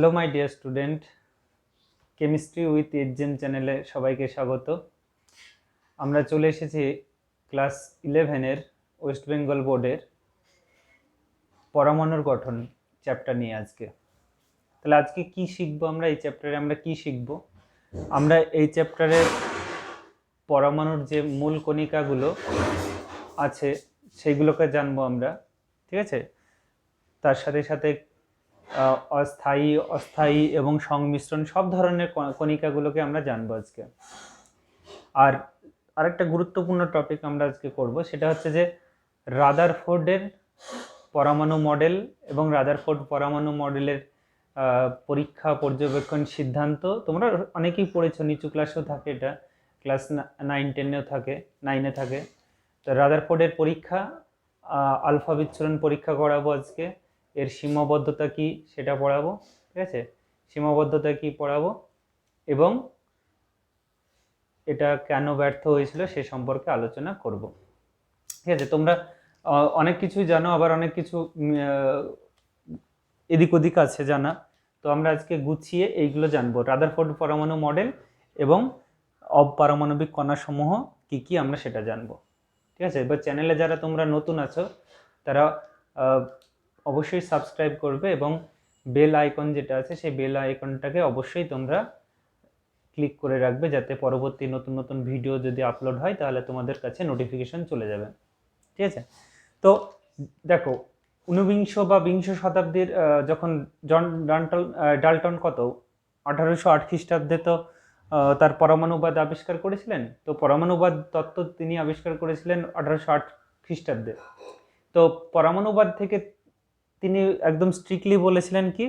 Hello my dear student, chemistry with এজেন চ্যানেলে সবাইকে স্বাগত। আমরা চলে এসেছি ক্লাস 11-এর ওয়েস্ট বেঙ্গল বোর্ডের পরমাণুর গঠন চ্যাপ্টার নিয়ে আজকে। তাহলে আজকে কি শিখবো আমরা? এই চ্যাপ্টারে আমরা কি শিখবো? আমরা এই চ্যাপ্টারে পরমাণুর যে মূল কণিকাগুলো আছে সেইগুলোকে জানবো আমরা, ঠিক আছে? তার সাথে সাথে অস্থায়ী, অস্থায়ী এবং সংমিশ্রণ সব ধরনের কণিকাগুলোকে আমরা জানবো আজকে। আর আরেকটা গুরুত্বপূর্ণ টপিক আমরা আজকে করব, সেটা হচ্ছে যে রাদারফোর্ডের পরমাণু মডেল এবং রাদারফোর্ড পরমাণু মডেলের পরীক্ষা, পর্যবেক্ষণ, সিদ্ধান্ত। তোমরা অনেকেই পড়েছো, নিচু ক্লাসেও থাকে, এটা ক্লাস 9-10-এও থাকে, 9-এ থাকে। তো রাদারফোর্ডের পরীক্ষা, আলফা বিচ্ছুরণ পরীক্ষা করাবো আজকে। এর সীমাবদ্ধতা কি সেটা পড়াবো, ঠিক আছে? সীমাবদ্ধতা কি পড়াবো এবং এটা কেন ব্যর্থ হয়েছিল সে সম্পর্কে আলোচনা করব, ঠিক আছে? তোমরা অনেক কিছুই জানো, আবার অনেক কিছু এদিক ওদিক আছে জানা। তো আমরা আজকে গুছিয়ে এইগুলো জানবো, রাদারফোর্ড পরমাণু মডেল এবং অপারমাণবিক কণাসমূহ কি কি আমরা সেটা জানবো, ঠিক আছে? এবার চ্যানেলে যারা তোমরা নতুন আছো তারা অবশ্যই সাবস্ক্রাইব করবে এবং বেল আইকন যেটা আছে সেই বেল আইকনটাকে অবশ্যই তোমরা ক্লিক করে রাখবে, যাতে পরবর্তী নতুন নতুন ভিডিও যদি আপলোড হয় তাহলে তোমাদের কাছে নোটিফিকেশন চলে যাবে, ঠিক আছে? তো দেখো, ঊনবিংশ বা বিংশ শতাব্দীর যখন জন ডাল্টন 1808 খ্রিস্টাব্দে তো তার পরমাণুবাদ আবিষ্কার করেছিলেন। তো পরমাণুবাদ তত্ত্ব তিনি আবিষ্কার করেছিলেন 1808 খ্রিস্টাব্দে। তো পরমাণুবাদ থেকে তিনি একদম স্ট্রিক্টলি বলেছিলেন কি,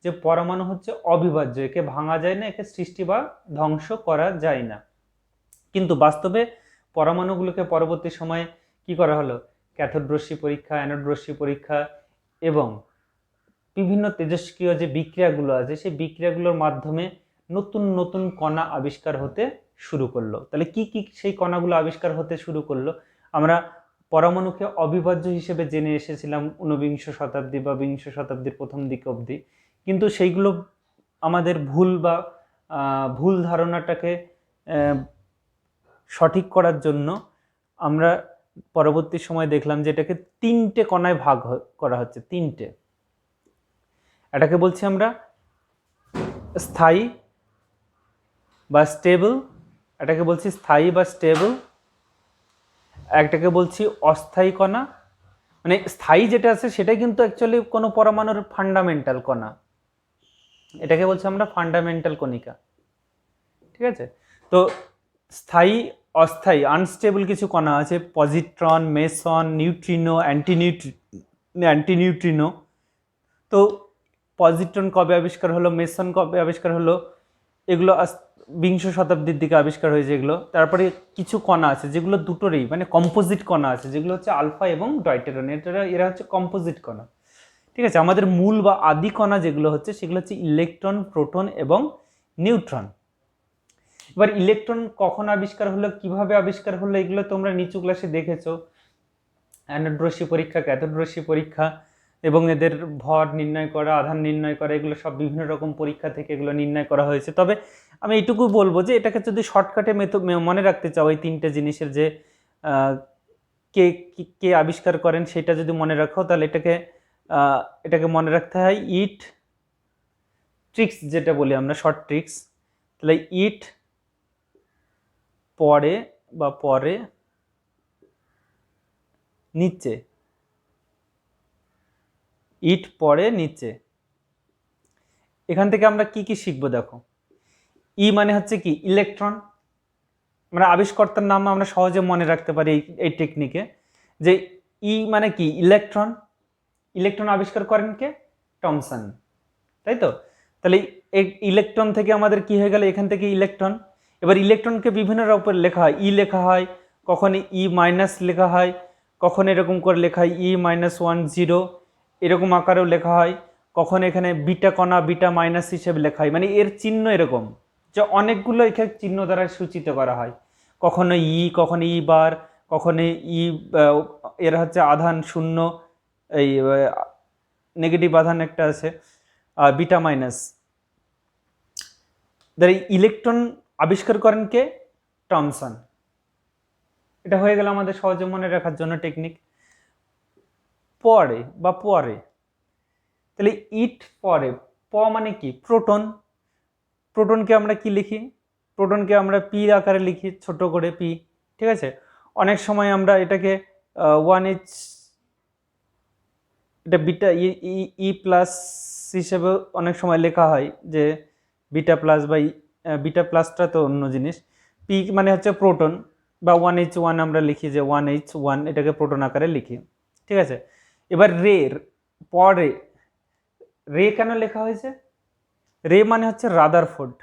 যে পরমাণু হচ্ছে অবিভাজ্য, একে ভাঙা যায় না, একে সৃষ্টি বা ধ্বংস করা যায় না। কিন্তু বাস্তবে পরমাণুগুলোকে পরবর্তী সময়ে কি করা হলো, ক্যাথোড রশ্মি পরীক্ষা, অ্যানোড রশ্মি পরীক্ষা এবং বিভিন্ন তেজস্ক্রিয় যে বিক্রিয়াগুলো আছে সেই বিক্রিয়াগুলোর মাধ্যমে নতুন নতুন কণা আবিষ্কার হতে শুরু করলো। তাহলে কি কি সেই কণাগুলো আবিষ্কার হতে শুরু করলো? আমরা পরমাণুকে অবিভাজ্য হিসেবে জেনে এসেছিলাম ঊনবিংশ শতাব্দী বা বিংশ শতাব্দীর প্রথম দিক অবধি, কিন্তু সেইগুলো আমাদের ভুল ধারণাটাকে সঠিক করার জন্য আমরা পরবর্তী সময় দেখলাম যে এটাকে 3টে কণায় ভাগ করা হচ্ছে। 3টে, এটাকে বলছি আমরা স্থায়ী বা স্টেবল, এটাকে বলছি স্থায়ী বা স্টেবল, একটাকে বলছি অস্থায়ী কণা। মানে স্থায়ী যেটা আছে সেটাই কিন্তু অ্যাকচুয়ালি কোনো পরমাণুর ফান্ডামেন্টাল কণা, এটাকে বলছি আমরা ফান্ডামেন্টাল কণিকা, ঠিক আছে? তো স্থায়ী, অস্থায়ী, আনস্টেবল কিছু কণা আছে, পজিট্রন, মেসন, নিউট্রিনো, অ্যান্টিনিউট্রিনো। তো পজিট্রন কবে আবিষ্কার হলো, মেসন কবে আবিষ্কার হলো, এগুলো বিংশ শতাব্দীর দিকে আবিষ্কার হয়েছে এগুলো। তারপরে কিছু কণা আছে যেগুলো দুটোরই মানে কম্পোজিট কণা আছে, যেগুলো হচ্ছে আলফা এবং ডয়টেরন, এরা হচ্ছে কম্পোজিট কণা, ঠিক আছে? আমাদের মূল বা আদি কণা যেগুলো হচ্ছে সেগুলো হচ্ছে ইলেকট্রন, প্রোটন এবং নিউট্রন। এবার ইলেকট্রন কখন আবিষ্কার হলো, কিভাবে আবিষ্কার হলো, এগুলো তোমরা নিচু ক্লাসে দেখেছো, অ্যানোড রশ্মি পরীক্ষা, ক্যাথোড রশ্মি পরীক্ষা এবং এদের ভর নির্ণয় করা, আধান নির্ণয় করা, এগুলো সব বিভিন্ন রকম পরীক্ষা থেকে এগুলো নির্ণয় করা হয়েছে। তবে আমি এইটুকু বলবো যে এটাকে যদি শর্টকাটে মনে রাখতে চাও, এই 3টে জিনিসের যে কে কে আবিষ্কার করেন সেটা যদি মনে রাখো, তাহলে এটাকে মনে রাখতে হয় ইট ট্রিক্স, যেটা বলি আমরা শর্ট ট্রিক্স। তাহলে ইট পরে বা পরে, নিচে, ইট পরে নিচে। এখান থেকে আমরা কি কি শিখবো দেখো। ই মানে হচ্ছে কি ইলেকট্রন, আমরা আবিষ্কর্তার নাম আমরা সহজে মনে রাখতে পারি এই টেকনিকে, যে ই মানে কি ইলেকট্রন। ইলেকট্রন আবিষ্কার করেন কে? টমসন, তাই তো? তাহলে এই ইলেকট্রন থেকে আমাদের কি হয়ে গেল, এখান থেকে ইলেকট্রন। এবার ইলেকট্রনকে বিভিন্ন রূপে লেখা হয়, ই লেখা হয়, কখনো ই মাইনাস লেখা হয়, কখন এরকম করে লেখা হয় E-10, এরকম আকারেও লেখা হয়, কখন এখানে বিটা কণা বিটা মাইনাস হিসেবে লেখা হয়। মানে এর চিহ্ন এরকম যে অনেকগুলো এখানে চিহ্ন দ্বারা সূচিত করা হয়, কখনো ই, কখনো ই বার, কখনো ই, এর হচ্ছে আধান শূন্য, এই নেগেটিভ আধান একটা আছে, বিটা মাইনাস, তাহলে ইলেকট্রন আবিষ্কার করেন কে? টমসন। এটা হয়ে গেল আমাদের সহজে মনে রাখার জন্য টেকনিক। পরে বা পরে, তাহলে ইট পরে, প মানে কি? প্রোটন। প্রোটনকে আমরা কি লিখি? প্রোটনকে আমরা পি আকারে লিখি, ছোট করে পি, ঠিক আছে। অনেক সময় আমরা এটাকে 1H, এটা বিটা ই প্লাস হিসেবে অনেক সময় লেখা হয়, যে বিটা প্লাস বা বিটা প্লাসটা তো অন্য জিনিস। পি মানে হচ্ছে প্রোটন, বা 1H1 আমরা লিখি, যে 1H1 এটাকে প্রোটন আকারে লিখি, ঠিক আছে। এবার রে, পরে রে কেন লেখা হয়েছে? রে মানে হচ্ছে রাদারফোর্ড,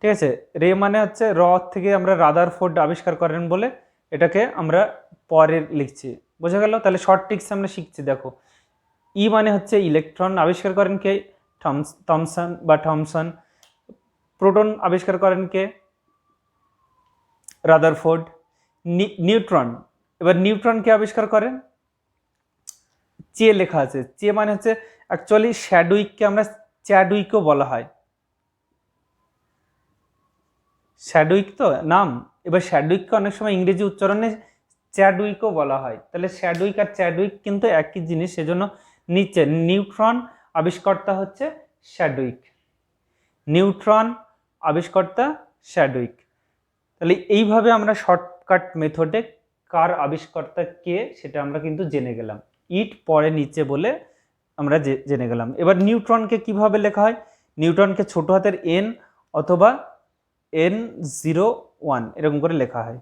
ঠিক আছে। রে মানে হচ্ছে র থেকে আমরা রাদারফোর্ড আবিষ্কার করেন বলে এটাকে আমরা পরে লিখছি, বোঝা গেল? তাহলে শর্ট ট্রিক্স আমরা শিখছি, দেখো। ই মানে হচ্ছে ইলেকট্রন, আবিষ্কার করেন কে? থমসন বা থমসন। প্রোটন আবিষ্কার করেন কে? রাদারফোর্ড। নিউট্রন, এবার নিউট্রন কে আবিষ্কার করেন? চে লেখা আছে। চে মানে হচ্ছে অ্যাকচুয়ালি শ্যাডউইককে আমরা চ্যাডউইকও বলা হয়। শ্যাডউইক তো নাম, এবার শ্যাডউইককে অনেক সময় ইংরেজি উচ্চারণে চ্যাডউইকও বলা হয়। তাহলে শ্যাডউইক আর চ্যাডউইক কিন্তু একই জিনিস, সেজন্য নিচে নিউট্রন আবিষ্কর্তা হচ্ছে শ্যাডউইক। নিউট্রন আবিষ্কর্তা শ্যাডউইক। তাহলে এইভাবে আমরা শর্টকাট মেথডে কার আবিষ্কর্তা কে সেটা আমরা কিন্তু জেনে গেলাম। ইট পরে নিচে বলে আমরা জেনে গেলাম। এবার নিউট্রনকে কিভাবে লেখা হয়? নিউট্রনকে ছোট হাতের এন অথবা N01 এরকম করে লেখা হয়,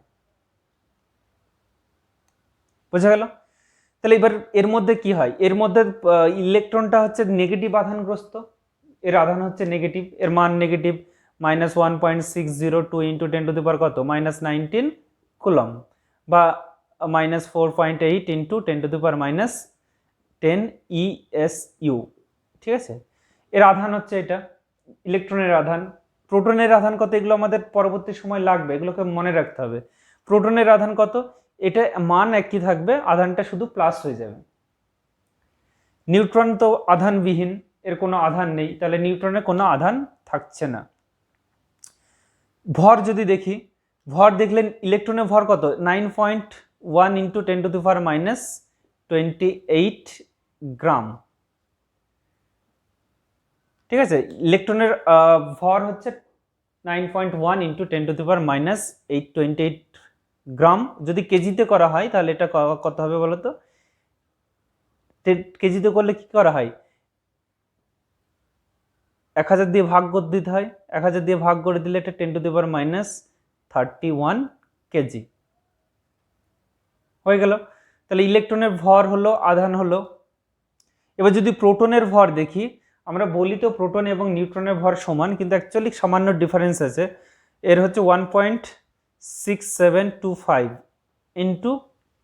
বোঝা গেল? তাহলে এবার এর মধ্যে কি হয়? এর মধ্যে ইলেকট্রনটা হচ্ছে নেগেটিভ আধানগ্রস্ত, এর আধান হচ্ছে নেগেটিভ, এর মান নেগেটিভ, -1.602 ইন্টু 10⁻⁻ কত? -19 কুলম, বা -4.8 ইন্টু 10⁻⁻10 ESU, ঠিক আছে। এর আধান হচ্ছে এটা, ইলেকট্রনের আধান। প্রোটনের আধান কত? এগুলো আমাদের পরবর্তী সময় লাগবে, এগুলোকে মনে রাখতে হবে। প্রোটনের আধান কত? এটা মান একই থাকবে, আধানটা শুধু প্লাস হয়ে যাবে। নিউট্রন তো আধানবিহীন, এর কোনো আধান নেই, তাহলে নিউট্রনের কোনো আধান থাকছে না। ভর যদি দেখি, ভর দেখলেন ইলেকট্রনের ভর কত? 9.1 ইন্টু 10⁻⁻28 গ্রাম, ঠিক আছে। ইলেকট্রনের ভর হচ্ছে 9.1 ইন্টু 10⁻⁻828 গ্রাম। যদি কেজিতে করা হয় তাহলে এটা কত হবে বলো তো? কেজিতে করলে কি করা হয়? 1000 দিয়ে ভাগ করে দিতে হয়, 1000 দিয়ে ভাগ করে দিলে এটা 10⁻31 কেজি হয়ে গেল। তাহলে ইলেকট্রনের ভর হলো, আধান হলো। এবার যদি প্রোটনের ভর দেখি, আমরা বলি তো প্রোটন এবং নিউট্রনের ভর সমান, কিন্তু অ্যাকচুয়ালি সামান্য ডিফারেন্স আছে। এর হচ্ছে 1.6725 ইন্টু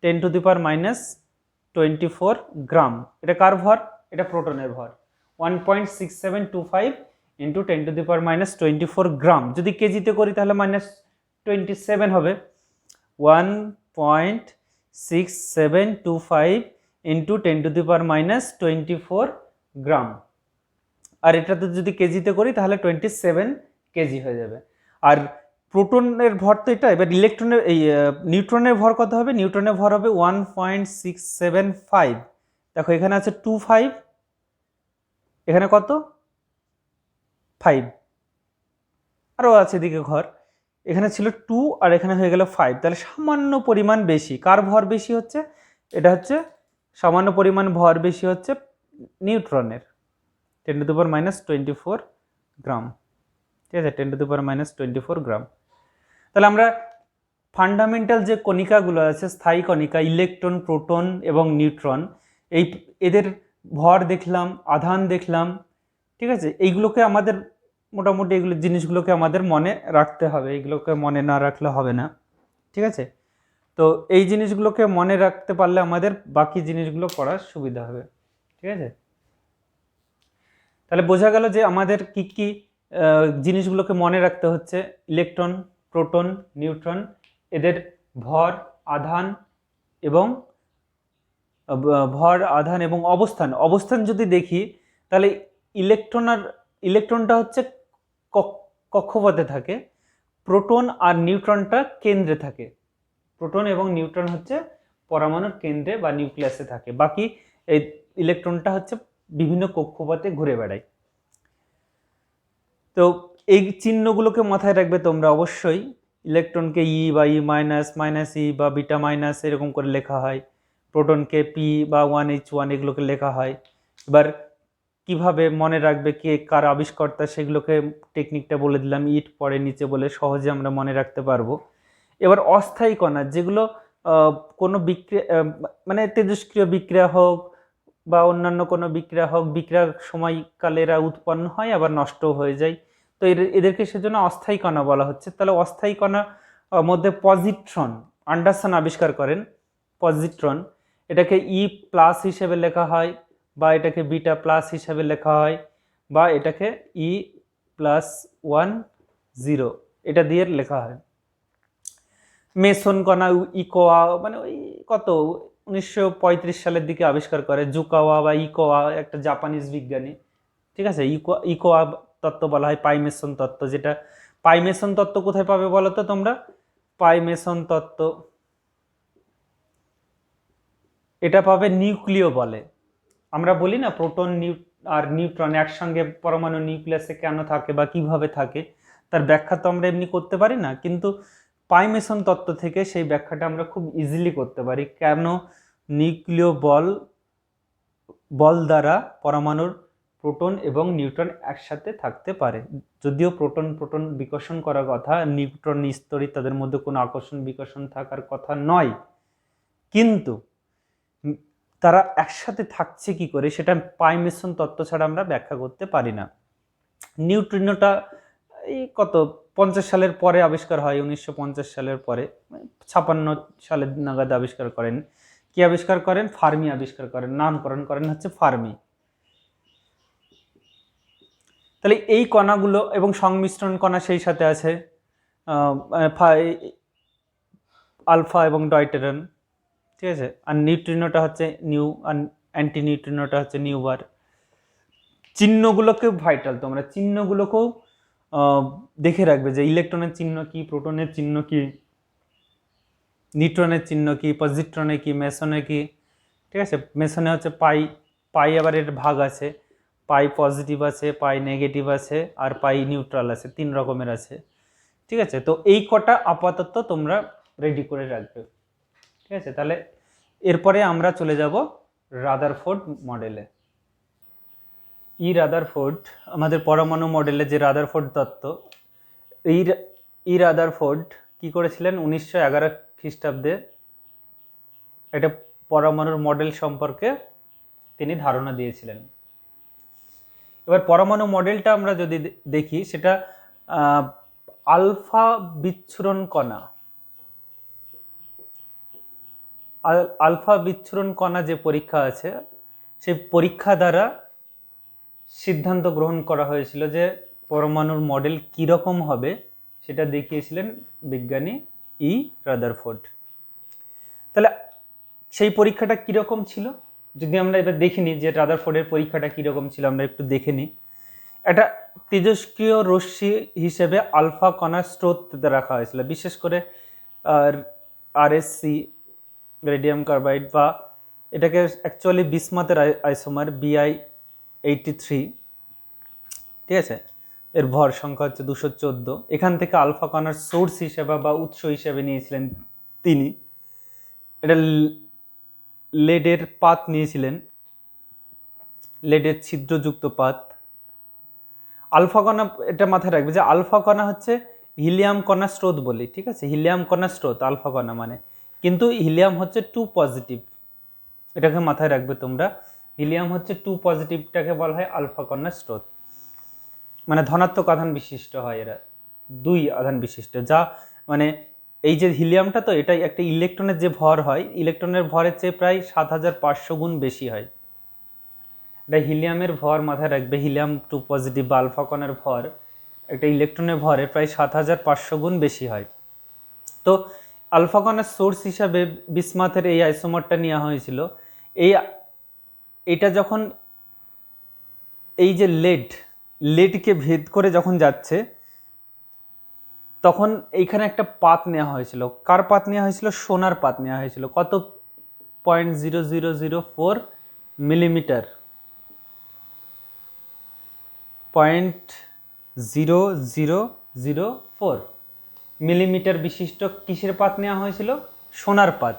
10⁻⁻24 গ্রাম। এটা কার ভর? এটা প্রোটনের ভর। 1.6725 ইন্টু 10⁻⁻24 গ্রাম। যদি কেজিতে করি তাহলে -27 হবে। 1.6725 ইন্টু 10⁻⁻24 গ্রাম। আর এটাতে যদি কেজিতে করি তাহলে 27 কেজি হয়ে যাবে। আর প্রোটনের ভর তো এটা। এবার ইলেকট্রনের এই নিউট্রনের ভর কত হবে? নিউট্রনের ভর হবে 1.675। দেখো এখানে আছে 25, এখানে কত? 5, আরও আছে এদিকে ঘর। এখানে ছিল 2 আর এখানে হয়ে গেল 5, তাহলে সামান্য পরিমাণ বেশি। কার ভর বেশি হচ্ছে? এটা হচ্ছে সামান্য পরিমাণ ভর বেশি হচ্ছে নিউট্রনের, 10⁻⁻24 গ্রাম, ঠিক আছে। 10⁻⁻24 গ্রাম। তাহলে আমরা ফান্ডামেন্টাল যে কণিকাগুলো আছে, স্থায়ী কণিকা, ইলেকট্রন, প্রোটন এবং নিউট্রন, এদের ভর দেখলাম, আধান দেখলাম, ঠিক আছে। এইগুলোকে আমাদের মোটামুটি এগুলো জিনিসগুলোকে আমাদের মনে রাখতে হবে, এগুলোকে মনে না রাখলে হবে না, ঠিক আছে। তো এই জিনিসগুলোকে মনে রাখতে পারলে আমাদের বাকি জিনিসগুলো পড়ার সুবিধা হবে, ঠিক আছে। তাহলে বোঝা গেল যে আমাদের কি কি জিনিসগুলোকে মনে রাখতে হচ্ছে। ইলেকট্রন, প্রোটন, নিউট্রন, এদের ভর, আধান এবং অবস্থান। অবস্থান যদি দেখি তাহলে ইলেকট্রনটা হচ্ছে কক্ষপথে থাকে, প্রোটন আর নিউট্রনটা কেন্দ্রে থাকে। প্রোটন এবং নিউট্রন হচ্ছে পরমাণুর কেন্দ্রে বা নিউক্লিয়াসে থাকে, বাকি এই ইলেকট্রনটা হচ্ছে বিভিন্ন কক্ষপথে ঘুরে বেড়ায়। তো এই চিহ্নগুলোকে মাথায় রাখবে তোমরা অবশ্যই। ইলেকট্রনকে ই বা ই মাইনাস, মাইনাস ই বা বিটা মাইনাস এরকম করে লেখা হয়, প্রোটনকে পি বা 1H1 এগুলোকে লেখা হয়। এবার কিভাবে মনে রাখবে কে কার আবিষ্কর্তা সেগুলোকে টেকনিকটা বলে দিলাম, ইট পরে নিচে বলে সহজে আমরা মনে রাখতে পারবো। এবার অস্থায়ী কণা যেগুলো কোনো বিক্রিয়া মানে তেজস্ক্রিয় বিক্রিয়া হোক বা অন্যান্য কোনো বিক্রিয়া হোক, বিক্রিয়ার সময়কালে এরা উৎপন্ন হয় আবার নষ্টও হয়ে যায়, তো এদেরকে সেজন্য অস্থায়ী কণা বলা হচ্ছে। তাহলে অস্থায়ী কণা মধ্যে পজিট্রন, অ্যান্ডারসন আবিষ্কার করেন পজিট্রন। এটাকে ই প্লাস হিসেবে লেখা হয় বা এটাকে বিটা প্লাস হিসেবে লেখা হয় বা এটাকে ই প্লাস 1 0 এটা দিয়ে লেখা হয়। মেসন কণা ইকোয়া মানে ওই কত 1935 সালের দিকে আবিষ্কার করে জুকাওয়া বা ইকোয়া, একটা জাপানিজ বিজ্ঞানী, ঠিক আছে। ইকোয়া তত্ত্ব বলা হয় পাইমেসন তত্ত্ব। যেটা পাইমেসন তত্ত্ব কোথায় পাবে বলো তো তোমরা? পাইমেসন তত্ত্ব এটা পাবে নিউক্লিয় বলে। আমরা বলি না প্রোটন আর নিউট্রন একসঙ্গে পরমাণু নিউক্লিয়াসে কেন থাকে বা কিভাবে থাকে, তার ব্যাখ্যা তো আমরা এমনি করতে পারি না, কিন্তু পাইমেসন তত্ত্ব থেকে সেই ব্যাখ্যাটা আমরা খুব ইজিলি করতে পারি। কেন নিউক্লিয় বল দ্বারা পরমাণুর প্রোটন এবং নিউট্রন একসাথে থাকতে পারে। যদিও প্রোটন বিকর্ষণ করার কথা, নিউট্রন স্তরী, তাদের মধ্যে কোনো আকর্ষণ বিকর্ষণ থাকার কথা নয়, কিন্তু তারা একসাথে থাকছে কি করে সেটা পাইমেসন তত্ত্ব ছাড়া আমরা ব্যাখ্যা করতে পারি না। নিউট্রিনোটা এই কত 50 সালের পরে আবিষ্কার হয়, 1950 সালের পরে, 56 সালের নাগাদ আবিষ্কার করেন। কি আবিষ্কার করেন? ফার্মি আবিষ্কার করেন, নামকরণ করেন হচ্ছে ফার্মি। তাহলে এই কণাগুলো এবং সংমিশ্রণ কণা সেই সাথে আছে, আলফা এবং ডয়টেরন, ঠিক আছে। আর নিউট্রিনোটা হচ্ছে নিউ, আর অ্যান্টি নিউট্রিনোটা হচ্ছে নিউবার। চিহ্নগুলোকেও ভাইটাল, তোমরা চিহ্নগুলোকেও দেখে রাখবে যে ইলেকট্রনের চিহ্ন কি, প্রোটনের চিহ্ন কি, নিউট্রনের চিহ্ন কি, পজিট্রনে কি, মেসনে কি, ঠিক আছে। মেসনে হচ্ছে পাই আবার এর ভাগ আছে, পাই পজিটিভ আছে, পাই নেগেটিভ আছে, আর পাই নিউট্রাল আছে, 3 রকমের আছে, ঠিক আছে। তো এই কটা আপাতত তোমরা রেডি করে রাখবে, ঠিক আছে। তাহলে এরপরে আমরা চলে যাব রাদারফোর্ড মডেলে। রাদারফোর্ড আমাদের পরমাণু মডেলে যে রাদারফোর্ড তত্ত্ব, রাদারফোর্ড কি করেছিলেন 1911 খ্রিস্টাব্দে একটা পরমাণুর মডেল সম্পর্কে তিনি ধারণা দিয়েছিলেন। এবার পরমাণু মডেলটা আমরা যদি দেখি, সেটা আলফা বিচ্ছুরণ কণা, আলফা বিচ্ছুরণ কণা যে পরীক্ষা আছে, সেই পরীক্ষা দ্বারা সিদ্ধান্ত গ্রহণ করা হয়েছিল যে পরমাণুর মডেল কীরকম হবে সেটা দেখিয়েছিলেন বিজ্ঞানী রাদারফোর্ড। তাহলে সেই পরীক্ষাটা কীরকম ছিল যদি আমরা এবার দেখে নিই যে রাদারফোর্ডের পরীক্ষাটা কীরকম ছিল, আমরা একটু দেখে নিই। একটা তেজস্ক্রিয় রশ্মি হিসেবে আলফা কণার স্রোত রাখা হয়েছিল, বিশেষ করে RSC রেডিয়াম কার্বাইড, বা এটাকে অ্যাকচুয়ালি বিসমাথের আইসোমার Bi83, ঠিক আছে। এর ভর সংখ্যা হচ্ছে 214। এখান থেকে আলফা কণার সোর্স হিসেবে বা উৎস হিসেবে নিয়েছিলেন তিনি। এটা লেডের পাত নিয়েছিলেন, লেডের ছিদ্রযুক্ত পাত। আলফা কণা, এটা মাথায় রাখবে যে আলফা কণা হচ্ছে হিলিয়াম কণা স্রোত বলি, ঠিক আছে। হিলিয়াম কণা স্রোত আলফা কণা মানে, কিন্তু হিলিয়াম হচ্ছে 2 পজিটিভ, এটাকে মাথায় রাখবে তোমরা। হিলিয়াম হচ্ছে 2 পজিটিভটাকে বলা হয় আলফা কণা স্রোত, মানে ধনাত্মক আধান বিশিষ্ট হয় এরা, 2 আধান বিশিষ্ট। যা মানে এই যে হিলিয়ামটা, তো এটাই একটা ইলেকট্রনের যে ভর হয়, ইলেকট্রনের ভরের চেয়ে প্রায় 7500 গুণ বেশি হয়। এটা হিলিয়ামের ভর মাথায় রাখবে, হিলিয়াম 2 পজিটিভ বা আলফা কণার ভর একটা ইলেকট্রনের ভরে প্রায় 7500 গুণ বেশি হয়। তো আলফা কণার সোর্স হিসাবে বিসমাথের এই আইসোমারটা নেওয়া হয়েছিল। এটা যখন এই যে লেড লেডকে ভেদ করে যখন যাচ্ছে তখন এইখানে একটা পাত নেওয়া হয়েছিল। কার পাত নেওয়া হয়েছিল? সোনার পাত নেওয়া হয়েছিল। কত? 0.0004 মিলিমিটার, 0.0004 মিলিমিটার বিশিষ্ট কিসের পাত নেওয়া হয়েছিল? সোনার পাত।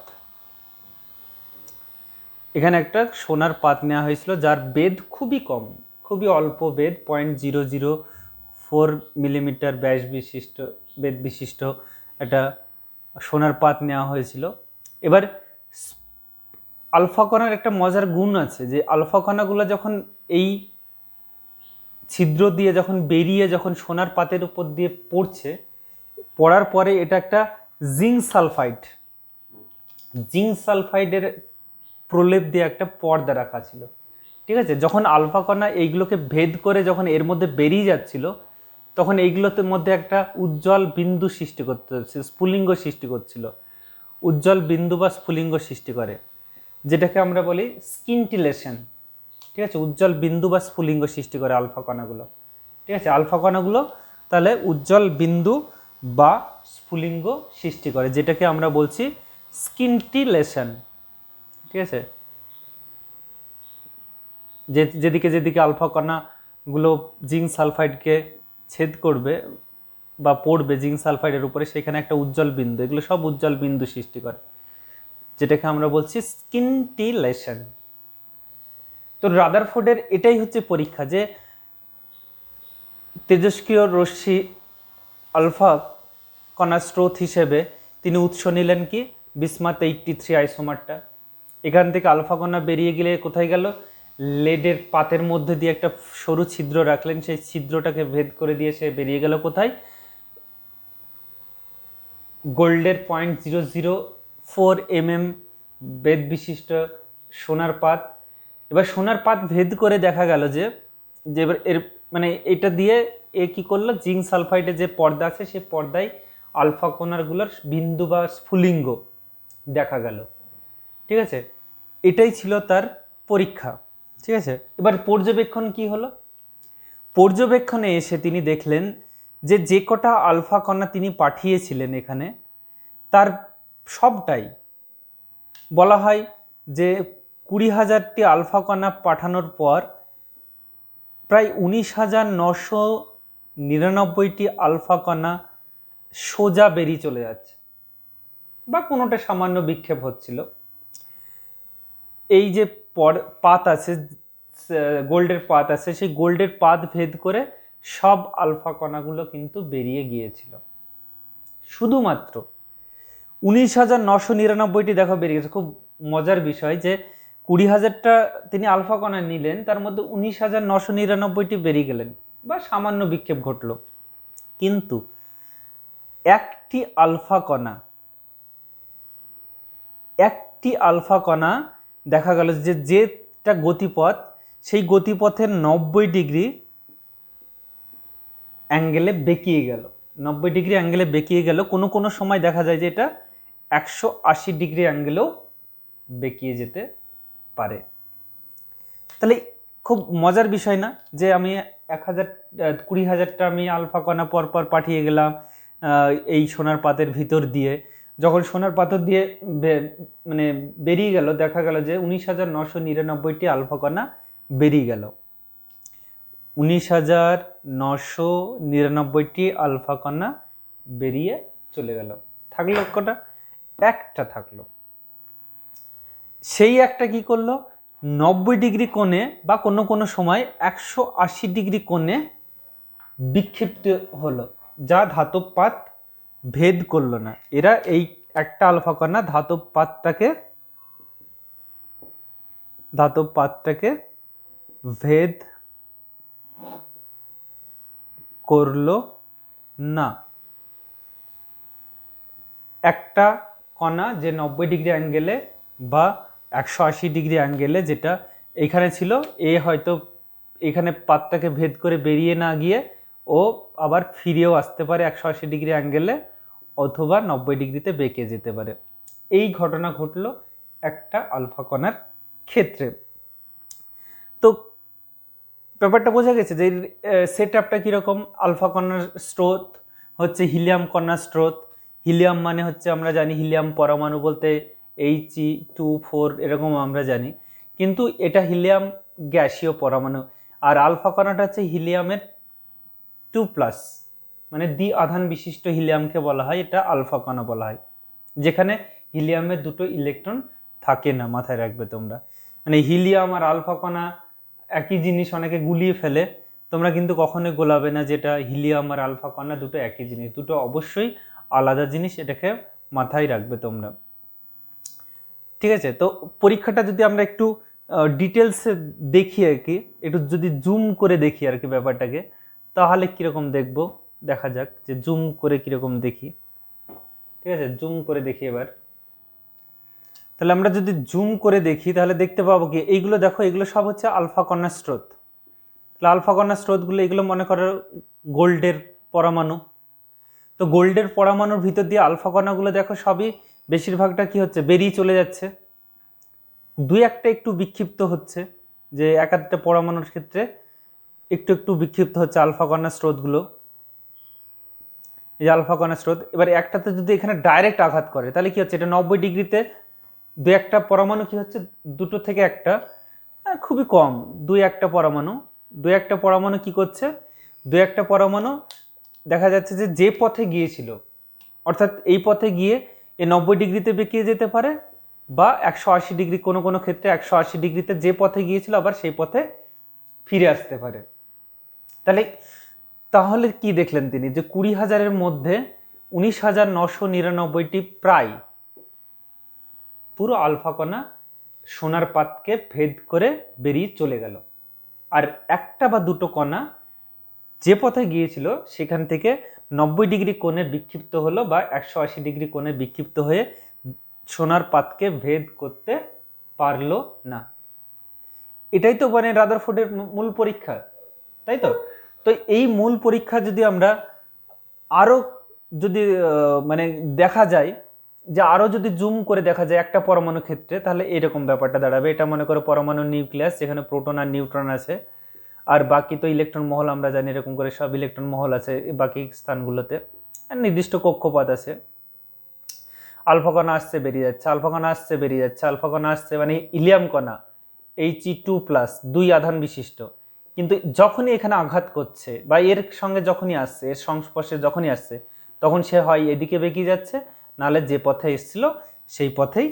এখানে একটা সোনার পাত নেওয়া হয়েছিল যার বেদ খুবই কম, খুবই অল্প বেদ, 0.004 মিলিমিটার ব্যাস বিশিষ্ট বেদ বিশিষ্ট একটা সোনার পাত নেওয়া হয়েছিল। এবার আলফা কণার একটা মজার গুণ আছে যে আলফা কণাগুলো যখন এই ছিদ্র দিয়ে যখন বেরিয়ে যখন সোনার পাতের উপর দিয়ে পড়ছে, পড়ার পরে এটা একটা জিঙ্ক সালফাইডের প্রলেপ দিয়ে একটা পর্দা রাখা ছিল। ঠিক আছে, যখন আলফা কণা এইগুলোকে ভেদ করে যখন এর মধ্যে বেরিয়ে যাচ্ছিল তখন এইগুলোতে মধ্যে একটা উজ্জ্বল বিন্দু সৃষ্টি করতে হচ্ছে, স্ফুলিঙ্গ সৃষ্টি করছিল। উজ্জ্বল বিন্দু বা স্ফুলিঙ্গ সৃষ্টি করে, যেটাকে আমরা বলি স্কিনটিলেশন। ঠিক আছে, উজ্জ্বল বিন্দু বা স্ফুলিঙ্গ সৃষ্টি করে আলফা কণাগুলো। ঠিক আছে, আলফা কণাগুলো তাহলে উজ্জ্বল বিন্দু বা স্ফুলিঙ্গ সৃষ্টি করে, যেটাকে আমরা বলছি স্কিনটিলেশন। ঠিক আছে, যেদিকে যেদিকে আলফা কণাগুলো জিঙ্ক সালফাইডকে ছেদ করবে বা পড়বে জিঙ্ক সালফাইডের উপরে, সেখানে একটা উজ্জ্বল বিন্দু, এগুলো সব উজ্জ্বল বিন্দু সৃষ্টি করে, যেটাকে আমরা বলছি স্কিনটিলেশন। তো রাদারফোর্ডের এটাই হচ্ছে পরীক্ষা যে তেজস্ক্রিয় রশ্মি আলফা কণার স্রোত হিসেবে তিনি উৎস নিলেন কি? বিসমাথ 83 আইসোমারটা। এখান থেকে আলফা কণা বেরিয়ে গেলে কোথায় গেল? লেডের পাতের মধ্যে দিয়ে একটা সরু ছিদ্র রাখলেন, সেই ছিদ্রটাকে ভেদ করে দিয়ে সে বেরিয়ে গেল কোথায়? গোল্ডের 0.004 বেদ বিশিষ্ট সোনার পাত। এবার সোনার পাত ভেদ করে দেখা গেল যে এবার এর মানে এটা দিয়ে এ কি করলো? জিঙ্ক সালফাইডের যে পর্দা আছে সেই পর্দায় আলফা কণাগুলোর বিন্দু বা স্ফুলিঙ্গ দেখা গেল। ঠিক আছে, এটাই ছিল তার পরীক্ষা। ঠিক আছে, এবার পর্যবেক্ষণ কি হলো? পর্যবেক্ষণে এসে তিনি দেখলেন যে যে কটা আলফা কণা তিনি পাঠিয়েছিলেন এখানে, তার সবটাই বলা হয় যে 20,000টি আলফা কণা পাঠানোর পর প্রায় 19,999টি আলফা কণা সোজা বেরিয়ে চলে যাচ্ছে, বা কোনোটা সামান্য বিক্ষেপ হচ্ছিল। এই যে পাত আছে, গোল্ডের পাত আছে, সেই গোল্ডের পাত ভেদ করে সব আলফা কণাগুলো কিন্তু বেরিয়ে গিয়েছিল। শুধুমাত্র 19,999টি দেখো বেরিয়ে গেছে। খুব মজার বিষয় যে 20,000টা তিনি আলফা কণা নিলেন, তার মধ্যে 19,999টি বেরিয়ে গেলেন বা সামান্য বিক্ষেপ ঘটল। কিন্তু একটি আলফা কণা দেখা গেল যে যেটা গতিপথ, সেই গতিপথের 90 ডিগ্রি অ্যাঙ্গেলে বেঁকিয়ে গেল। 90 ডিগ্রি অ্যাঙ্গেলে বেঁকিয়ে গেল। কোনো কোনো সময় দেখা যায় যে এটা 180 ডিগ্রি অ্যাঙ্গেলেও বেঁকিয়ে যেতে পারে। তাহলে খুব মজার বিষয় না যে আমি 20,000টা আমি আলফা কণা পরপর পাঠিয়ে গেলাম এই সোনার পাতের ভিতর দিয়ে, যখন সোনার পাথর দিয়ে মানে বেরিয়ে গেল দেখা গেল যে 19,999টি আলফা কণা বেরিয়ে গেল। 19,999টি আলফা কণা বেরিয়ে চলে গেল। থাকলো কটা? একটা থাকলো। সেই একটা কি করলো? 90 ডিগ্রি কোণে বা কোনো কোনো সময় 180 ডিগ্রি কোণে বিক্ষিপ্ত হলো, যা ধাতব পাত ভেদ করলো না। এরা এই একটা আলফা কণা ধাতব পাতটাকে ভেদ করলো না। একটা কণা যে 90 ডিগ্রি অ্যাঙ্গেলে বা 180 ডিগ্রি অ্যাঙ্গেলে যেটা এখানে ছিল, এ হয়তো এখানে পাতটাকে ভেদ করে বেরিয়ে না গিয়ে ও আবার ফিরেও আসতে পারে 180 ডিগ্রি অ্যাঙ্গেলে, অথবা 90 ডিগ্রিতে বেঁকে যেতে পারে। এই ঘটনা ঘটলো একটা আলফা কণার ক্ষেত্রে। তো ব্যাপারটা বোঝা গেছে যে সেট আপটা কীরকম। আলফা কণার স্রোত হচ্ছে হিলিয়াম কণার স্রোত। হিলিয়াম মানে হচ্ছে আমরা জানি হিলিয়াম পরমাণু বলতে He2 4 এরকম আমরা জানি, কিন্তু এটা হিলিয়াম গ্যাসীয় পরমাণু। আর আলফা কণাটা হচ্ছে হিলিয়ামের 2+, মানে দ্বি আধান বিশিষ্ট হিলিয়ামকে বলা হয় এটা আলফা কণা বলা হয়, যেখানে হিলিয়ামের দুটো ইলেকট্রন থাকে না। মাথায় রাখবে তোমরা, মানে হিলিয়াম আর আলফা কণা একই জিনিস, অনেকে গুলিয়ে ফেলে। তোমরা কিন্তু কখনোই গোলাবে না যেটা হিলিয়াম আর আলফা কণা দুটো একই জিনিস, দুটো অবশ্যই আলাদা জিনিস, এটাকে মাথায় রাখবে তোমরা। ঠিক আছে, তো পরীক্ষাটা যদি আমরা একটু ডিটেলসে দেখি আর কি, একটু যদি জুম করে দেখি আর কি ব্যাপারটাকে, তাহলে কীরকম দেখব দেখা যাক যে জুম করে কীরকম দেখি। ঠিক আছে, জুম করে দেখি এবার। তাহলে আমরা যদি জুম করে দেখি তাহলে দেখতে পাবো কি, এইগুলো দেখো, এগুলো সব হচ্ছে আলফা কণার স্রোত। তাহলে আলফা কণার স্রোতগুলো এগুলো মনে করো গোল্ডের পরমাণু। তো গোল্ডের পরমাণুর ভিতর দিয়ে আলফা কণাগুলো দেখো সবই বেশিরভাগটা কি হচ্ছে, বেরিয়ে চলে যাচ্ছে। দুই একটা একটু বিক্ষিপ্ত হচ্ছে, যে এক একটা পরমাণুর ক্ষেত্রে একটু একটু বিক্ষিপ্ত হচ্ছে আলফা কণার স্রোতগুলো। এই যে আলফা কণার স্রোত, এবার একটাতে যদি এখানে ডাইরেক্ট আঘাত করে তাহলে কি হচ্ছে, এটা 90 ডিগ্রিতে দু একটা পরমাণু কি হচ্ছে, দুটো থেকে একটা, খুবই কম, দুই একটা পরমাণু কি করছে, দু একটা পরমাণু দেখা যাচ্ছে যে যে পথে গিয়েছিল, অর্থাৎ এই পথে গিয়ে এ 90 ডিগ্রিতে বেঁকিয়ে যেতে পারে, বা 180 ডিগ্রি, কোনো কোনো ক্ষেত্রে 180 ডিগ্রিতে যে পথে গিয়েছিল আবার সেই পথে ফিরে আসতে পারে। তাহলে কি দেখলেন তিনি, যে 20,000-এর মধ্যে 19,999টি প্রায় পুরো আলফা কণা সোনার পাতকে ভেদ করে বেরিয়ে চলে গেল। আর একটা বা দুটো কণা যে পথে গিয়েছিল সেখান থেকে 90 ডিগ্রি কোণে বিক্ষিপ্ত হলো, বা 180 ডিগ্রি কোণে বিক্ষিপ্ত হয়ে সোনার পাতকে ভেদ করতে পারলো না। এটাই তো মানে রাদারফোর্ডের মূল পরীক্ষা, তাই তো। তো এই মূল পরীক্ষা যদি আমরা আরো যদি মানে দেখা যায়, যে আরো যদি জুম করে দেখা যায় একটা পরমাণু ক্ষেত্রে, তাহলে এরকম ব্যাপারটা দাঁড়াবে। এটা মনে করো পরমাণু নিউক্লিয়াস, যেখানে প্রোটন আর নিউট্রন আছে, আর বাকি তো ইলেকট্রন মহল আমরা জানি, এরকম করে সব ইলেকট্রন মহল আছে বাকি স্থানগুলোতে, নির্দিষ্ট কক্ষপথ আছে। আলফা কণা আসছে বেরিয়ে যাচ্ছে, আলফা কণা আসছে বেরিয়ে যাচ্ছে, আলফা কণা আসছে, মানে ইলিয়াম কণা He2+, দুই আধান বিশিষ্ট। কিন্তু যখনই এখানে আঘাত করছে বা এর সঙ্গে যখনই আসছে, এর সংস্পর্শে যখনই আসছে, তখন সে হয় এদিকে বেঁকিয়ে যাচ্ছে, নাহলে যে পথে এসেছিল সেই পথেই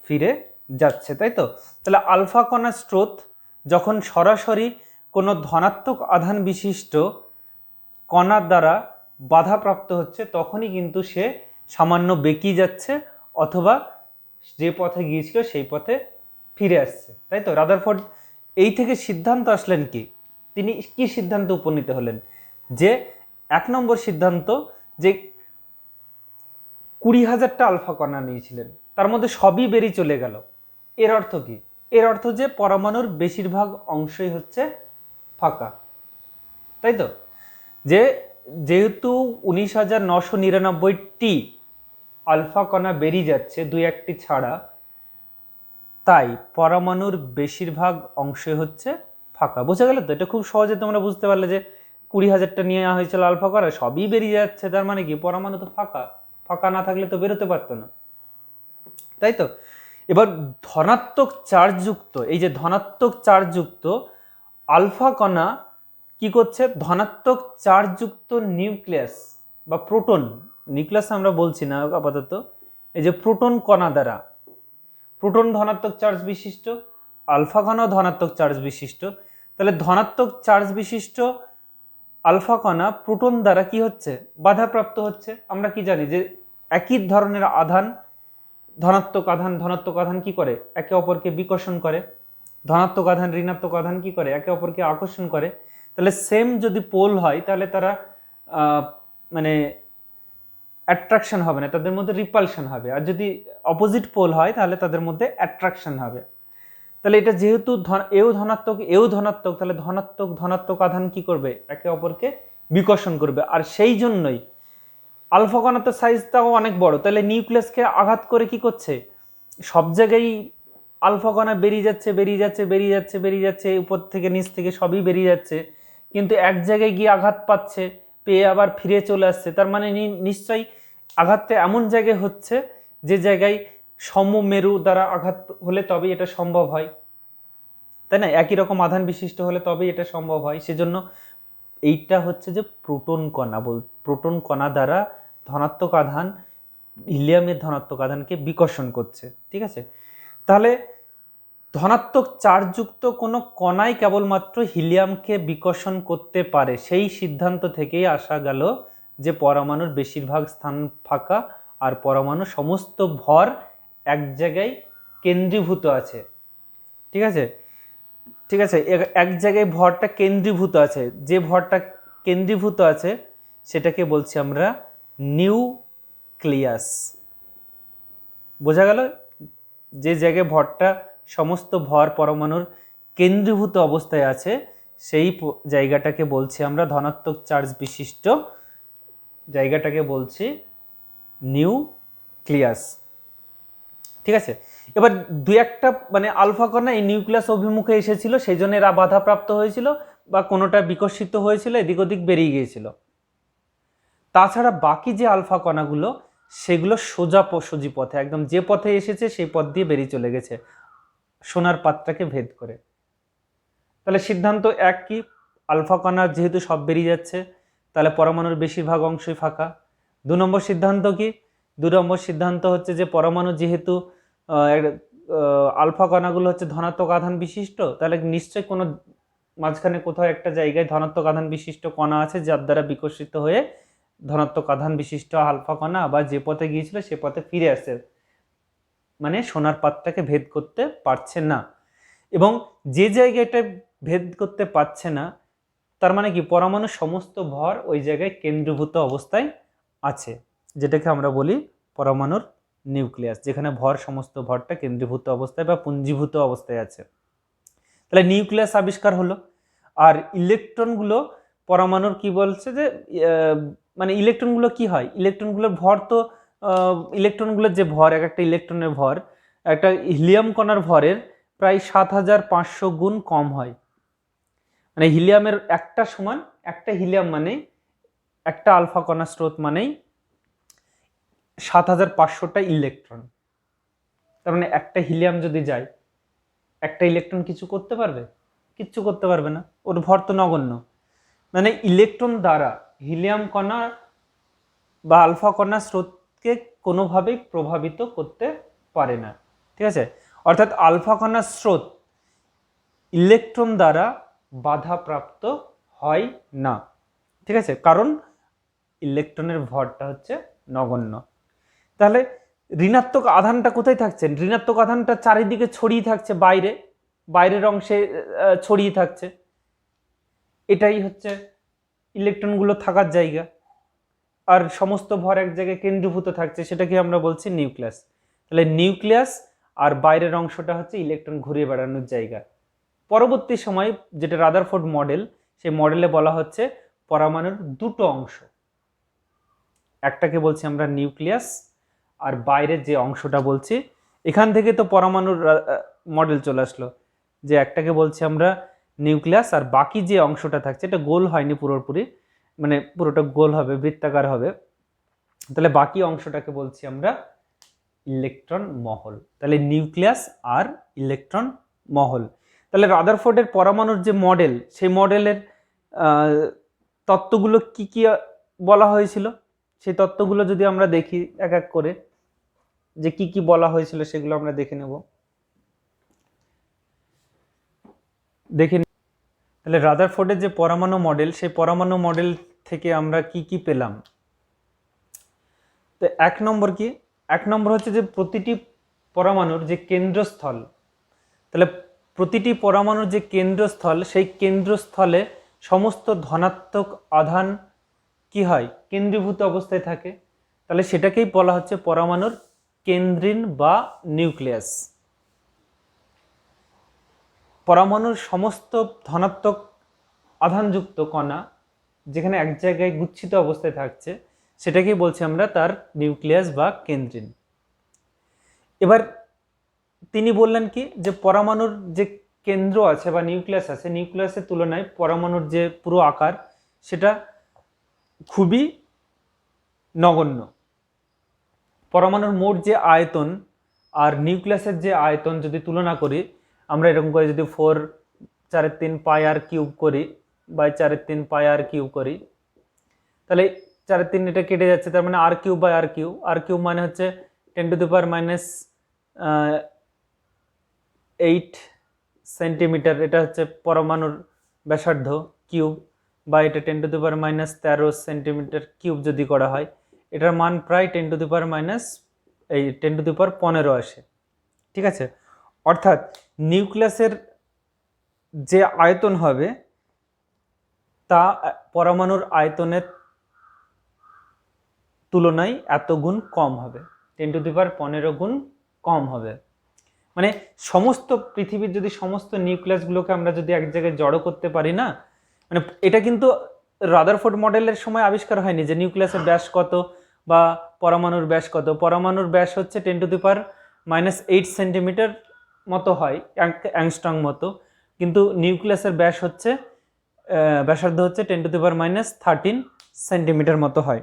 ফিরে যাচ্ছে, তাই তো। তাহলে আলফা কণার স্রোত যখন সরাসরি কোনো ধনাত্মক আধান বিশিষ্ট কণার দ্বারা বাধাপ্রাপ্ত হচ্ছে, তখনই কিন্তু সে সামান্য বেঁকিয়ে যাচ্ছে, অথবা যে পথে গিয়েছিল সেই পথে ফিরে আসছে, তাই তো। রাদারফোর্ড এই থেকে সিদ্ধান্ত আসলেন কি, তিনি কি সিদ্ধান্ত উপনীত হলেন, যে 1 নম্বর সিদ্ধান্ত, যে 20,000টা আলফা কণা নিয়েছিলেন, তার মধ্যে সবই বেরিয়ে চলে গেল। এর অর্থ কি, এর অর্থ যে পরমাণুর বেশিরভাগ অংশই হচ্ছে ফাঁকা, তাই তো। যেহেতু 19,999টি আলফা কণা বেরিয়ে যাচ্ছে দুই একটি ছাড়া, তাই পরমাণুর বেশিরভাগ অংশই হচ্ছে ফাঁকা। বোঝা গেল তো, এটা খুব সহজে তোমরা বুঝতে পারলে যে 20,000টা নিয়ে হয়েছিল আলফা কণা, সবই বেরিয়ে যাচ্ছে, তার মানে কি পরমাণু তো ফাঁকা, ফাঁকা না থাকলে তো বেরোতে পারতো না, তাই তো। এবার ধনাত্মক চার্জযুক্ত, এই যে ধনাত্মক চার্জযুক্ত আলফা কণা কি করছে, ধনাত্মক চার্জযুক্ত নিউক্লিয়াস বা প্রোটন, নিউক্লিয়াস আমরা বলছি না আপাতত, এই যে প্রোটন কণা দ্বারা, প্রোটন ধনাত্মক চার্জ বিশিষ্ট, আলফা কণাও ধনাত্মক চার্জ বিশিষ্ট, তাহলে ধনাত্মক চার্জ বিশিষ্ট আলফা কণা প্রোটন দ্বারা কি হচ্ছে, বাধাপ্রাপ্ত হচ্ছে। আমরা কি জানি যে একই ধরনের আধান, ধনাত্মক আধান কি করে, একে অপরকে বিকর্ষণ করে, ধনাত্মক আধান ঋণাত্মক আধান কি করে, একে অপরকে আকর্ষণ করে। তাহলে সেম যদি পোল হয় তাহলে তারা মানে অ্যাট্রাকশন হবে না, তাদের মধ্যে রিপালশন হবে। আর যদি অপোজিট পোল হয় তাহলে তাদের মধ্যে অ্যাট্রাকশন হবে। তাহলে এটা যেহেতু এও ধনাত্মক, তাহলে ধনাত্মক আধান কি করবে, একে অপরকে বিকর্ষণ করবে। আর সেই জন্যই আলফা কণার সাইজটাও অনেক বড়, তাহলে নিউক্লিয়াসকে আঘাত করে কি করছে, সব জায়গায় আলফা কণা বেরিয়ে যাচ্ছে উপর থেকে নিচ থেকে সবই বেরিয়ে যাচ্ছে, কিন্তু এক জায়গায় গিয়ে আঘাত পাচ্ছে, পেয়ে আবার ফিরে চলে আসছে। তার মানে নিশ্চয়ই আঘাতটা এমন জায়গায় হচ্ছে যে জায়গায় সমমেরু দ্বারা আঘাত হলে তবেই এটা সম্ভব হয়, তাই না? একই রকম আধান বিশিষ্ট হলে তবেই এটা সম্ভব হয়। সেজন্য এইটা হচ্ছে যে প্রোটন কণা দ্বারা ধনাত্মক আধান হিলিয়ামের ধনাত্মক আধানকে বিকর্ষণ করছে, ঠিক আছে? তাহলে ধনাত্মক চার্জযুক্ত কোনো কণাই কেবলমাত্র হিলিয়ামকে বিকর্ষণ করতে পারে, সেই সিদ্ধান্ত থেকেই আসা গেল যে পরমাণুর বেশিরভাগ স্থান ফাঁকা আর পরমাণু সমস্ত ভর এক জায়গায় কেন্দ্রীভূত আছে, ঠিক আছে? এক জায়গায় ভরটা কেন্দ্রীভূত আছে, যে ভরটা কেন্দ্রীভূত আছে সেটাকে বলছি আমরা নিউক্লিয়াস। বোঝা গেল? যে জায়গায় ভরটা সমস্ত ভর পরমাণুর কেন্দ্রীভূত অবস্থায় আছে সেই জায়গাটাকে বলছি আমরা ধনাত্মক চার্জ বিশিষ্ট জায়গাটাকে বলছি নিউক্লিয়াস, ঠিক আছে? এবার দুই একটা মানে আলফা কণা এই নিউক্লিয়াস অভিমুখে এসেছিল, সেই জন্য এরা বাধাপ্রাপ্ত হয়েছিল বা কোনোটা বিকশিত হয়েছিল, এদিক ওদিক বেরিয়ে গিয়েছিল। তাছাড়া বাকি যে আলফা কণাগুলো সেগুলো সোজি পথে একদম যে পথে এসেছে সেই পথ দিয়ে বেরিয়ে চলে গেছে সোনার পাত্রটাকে ভেদ করে। তাহলে সিদ্ধান্ত এক কি? আলফা কণা যেহেতু সব বেরিয়ে যাচ্ছে তাহলে পরমাণুর বেশিরভাগ অংশই ফাঁকা। 2 নম্বর সিদ্ধান্ত কি? 2 নম্বর সিদ্ধান্ত হচ্ছে যে পরমাণু যেহেতু আলফা কণাগুলো হচ্ছে ধনাত্মক আধান বিশিষ্ট, তাহলে নিশ্চয়ই কোনো মাঝখানে কোথাও একটা জায়গায় ধনাত্মক আধান বিশিষ্ট কণা আছে যার দ্বারা বিকশিত হয়ে ধনাত্মক আধান বিশিষ্ট আলফা কণা আবার যে পথে গিয়েছিল সে পথে ফিরে আসে, মানে সোনার পাতটাকে ভেদ করতে পারছে না। এবং যে জায়গাটা ভেদ করতে পারছে না তার মানে কি পরমাণুর সমস্ত ভর ওই জায়গায় কেন্দ্রীভূত অবস্থায় আছে, যেটাকে আমরা বলি পরমাণুর নিউক্লিয়াস, যেখানে সমস্ত ভরটা কেন্দ্রীভূত অবস্থায় বা পুঞ্জীভূত অবস্থায় আছে। তাহলে নিউক্লিয়াস আবিষ্কার হলো। আর ইলেকট্রনগুলো পরমাণুর কি বলছে যে মানে ইলেকট্রনগুলো কি হয়, ইলেকট্রনগুলোর ভর তো ইলেকট্রনগুলোর যে ভর একটা ইলেকট্রনের ভর একটা হিলিয়াম কণার ভরের প্রায় 7500 গুণ কম হয়। মানে হিলিয়ামের একটা হিলিয়াম মানে একটা আলফা কণা স্রোত মানেই 7500টা ইলেকট্রন। তার মানে একটা হিলিয়াম যদি যায় একটা ইলেকট্রন কিছু করতে পারবে? কিচ্ছু করতে পারবে না, ওর ভর তো নগণ্য। মানে ইলেকট্রন দ্বারা হিলিয়াম কণা বা আলফা কণা স্রোতকে কোনোভাবেই প্রভাবিত করতে পারে না, ঠিক আছে? অর্থাৎ আলফা কণা স্রোত ইলেকট্রন দ্বারা বাধাপ্রাপ্ত হয় না, ঠিক আছে? কারণ ইলেকট্রনের ভরটা হচ্ছে নগণ্য। তাহলে ঋণাত্মক আধানটা কোথায় থাকছে? ঋণাত্মক আধানটা চারিদিকে ছড়িয়ে থাকছে, বাইরের অংশে ছড়িয়ে থাকছে, এটাই হচ্ছে ইলেকট্রনগুলো থাকার জায়গা। আর সমস্ত ভর এক জায়গায় কেন্দ্রীভূত থাকছে, সেটাকে আমরা বলছি নিউক্লিয়াস। তাহলে নিউক্লিয়াস আর বাইরের অংশটা হচ্ছে ইলেকট্রন ঘুরে বেড়ানোর জায়গা। পরবর্তী সময় যেটা রাদারফোর্ড মডেল, সেই মডেলে বলা হচ্ছে পরমাণুর দুটো অংশ, একটাকে বলছি আমরা নিউক্লিয়াস আর বাইরের যে অংশটা বলছি, এখান থেকে তো পরমাণুর মডেল চলে আসলো যে একটাকে বলছি আমরা নিউক্লিয়াস আর বাকি যে অংশটা থাকছে এটা গোল হয়নি পুরোপুরি, মানে পুরোটা গোল হবে, বৃত্তাকার হবে, তাহলে বাকি অংশটাকে বলছি আমরা ইলেকট্রন মহল। তাহলে নিউক্লিয়াস আর ইলেকট্রন মহল। তাহলে রাদারফোর্ডের পরমাণুর যে মডেল, সেই মডেলের তত্ত্বগুলো কি কি বলা হয়েছিল, সেই তত্ত্বগুলো যদি আমরা দেখি এক এক করে যে কি কি বলা হয়েছিল সেগুলো আমরা দেখে নেব। তাহলে রাদারফোর্ডের যে পরমাণু মডেল, সেই পরমাণু মডেল থেকে আমরা কি কি পেলাম? তো এক নম্বর হচ্ছে যে প্রতিটি পরমাণুর যে কেন্দ্রস্থল, তাহলে প্রতিটি পরমাণুর যে কেন্দ্রস্থল, সেই কেন্দ্রস্থলে সমস্ত ধনাত্মক আধান কি হয়? কেন্দ্রীভূত অবস্থায় থাকে। তাহলে সেটাকেই বলা হচ্ছে পরমাণুর কেন্দ্রিন বা নিউক্লিয়াস। পরমাণুর সমস্ত ধনাত্মক আধানযুক্ত কণা যেখানে এক জায়গায় গুচ্ছিত অবস্থায় থাকছে সেটাকেই বলছি আমরা তার নিউক্লিয়াস বা কেন্দ্রিন। এবার তিনি বললেন কি যে পরমাণুর যে কেন্দ্র আছে বা নিউক্লিয়াস আছে, নিউক্লিয়াসের তুলনায় পরমাণুর যে পুরো আকার সেটা খুবই নগণ্য। পরমাণুর মোট যে আয়তন আর নিউক্লিয়াসের যে আয়তন যদি তুলনা করি, আমরা এরকম করে যদি 4/3 পাই আর কিউব করি বাই 4/3 পাই আর কিউব করি, তাহলে 4/3 এটা কেটে যাচ্ছে, তার মানে আর কিউব বাই আর কিউব মানে হচ্ছে 10⁻⁸ সেন্টিমিটার, এটা হচ্ছে পরমাণুর ব্যাসার্ধ কিউব, বা এটা 10⁻13 সেন্টিমিটার কিউব যদি করা হয়, এটার মান প্রায় 10⁻15 আসে। ঠিক আছে, অর্থাৎ নিউক্লিয়াসের যে আয়তন হবে তা পরমাণুর আয়তনের তুলনায় এত গুণ কম হবে, 10⁻15 গুণ কম হবে। মানে সমস্ত পৃথিবীর যদি সমস্ত নিউক্লিয়াসগুলোকে আমরা যদি এক জায়গায় জড়ো করতে পারি না, মানে এটা কিন্তু রাদারফোর্ড মডেলের সময় আবিষ্কার হয়নি যে নিউক্লিয়াসের ব্যাস কত বা পরমাণুর ব্যাস কত। পরমাণুর ব্যাস হচ্ছে 10⁻⁸ সেন্টিমিটার মতো হয়, অ্যাংস্ট্রং মতো, কিন্তু নিউক্লিয়াসের ব্যাস হচ্ছে ব্যাসার্ধ হচ্ছে 10⁻13 সেন্টিমিটার মতো হয়।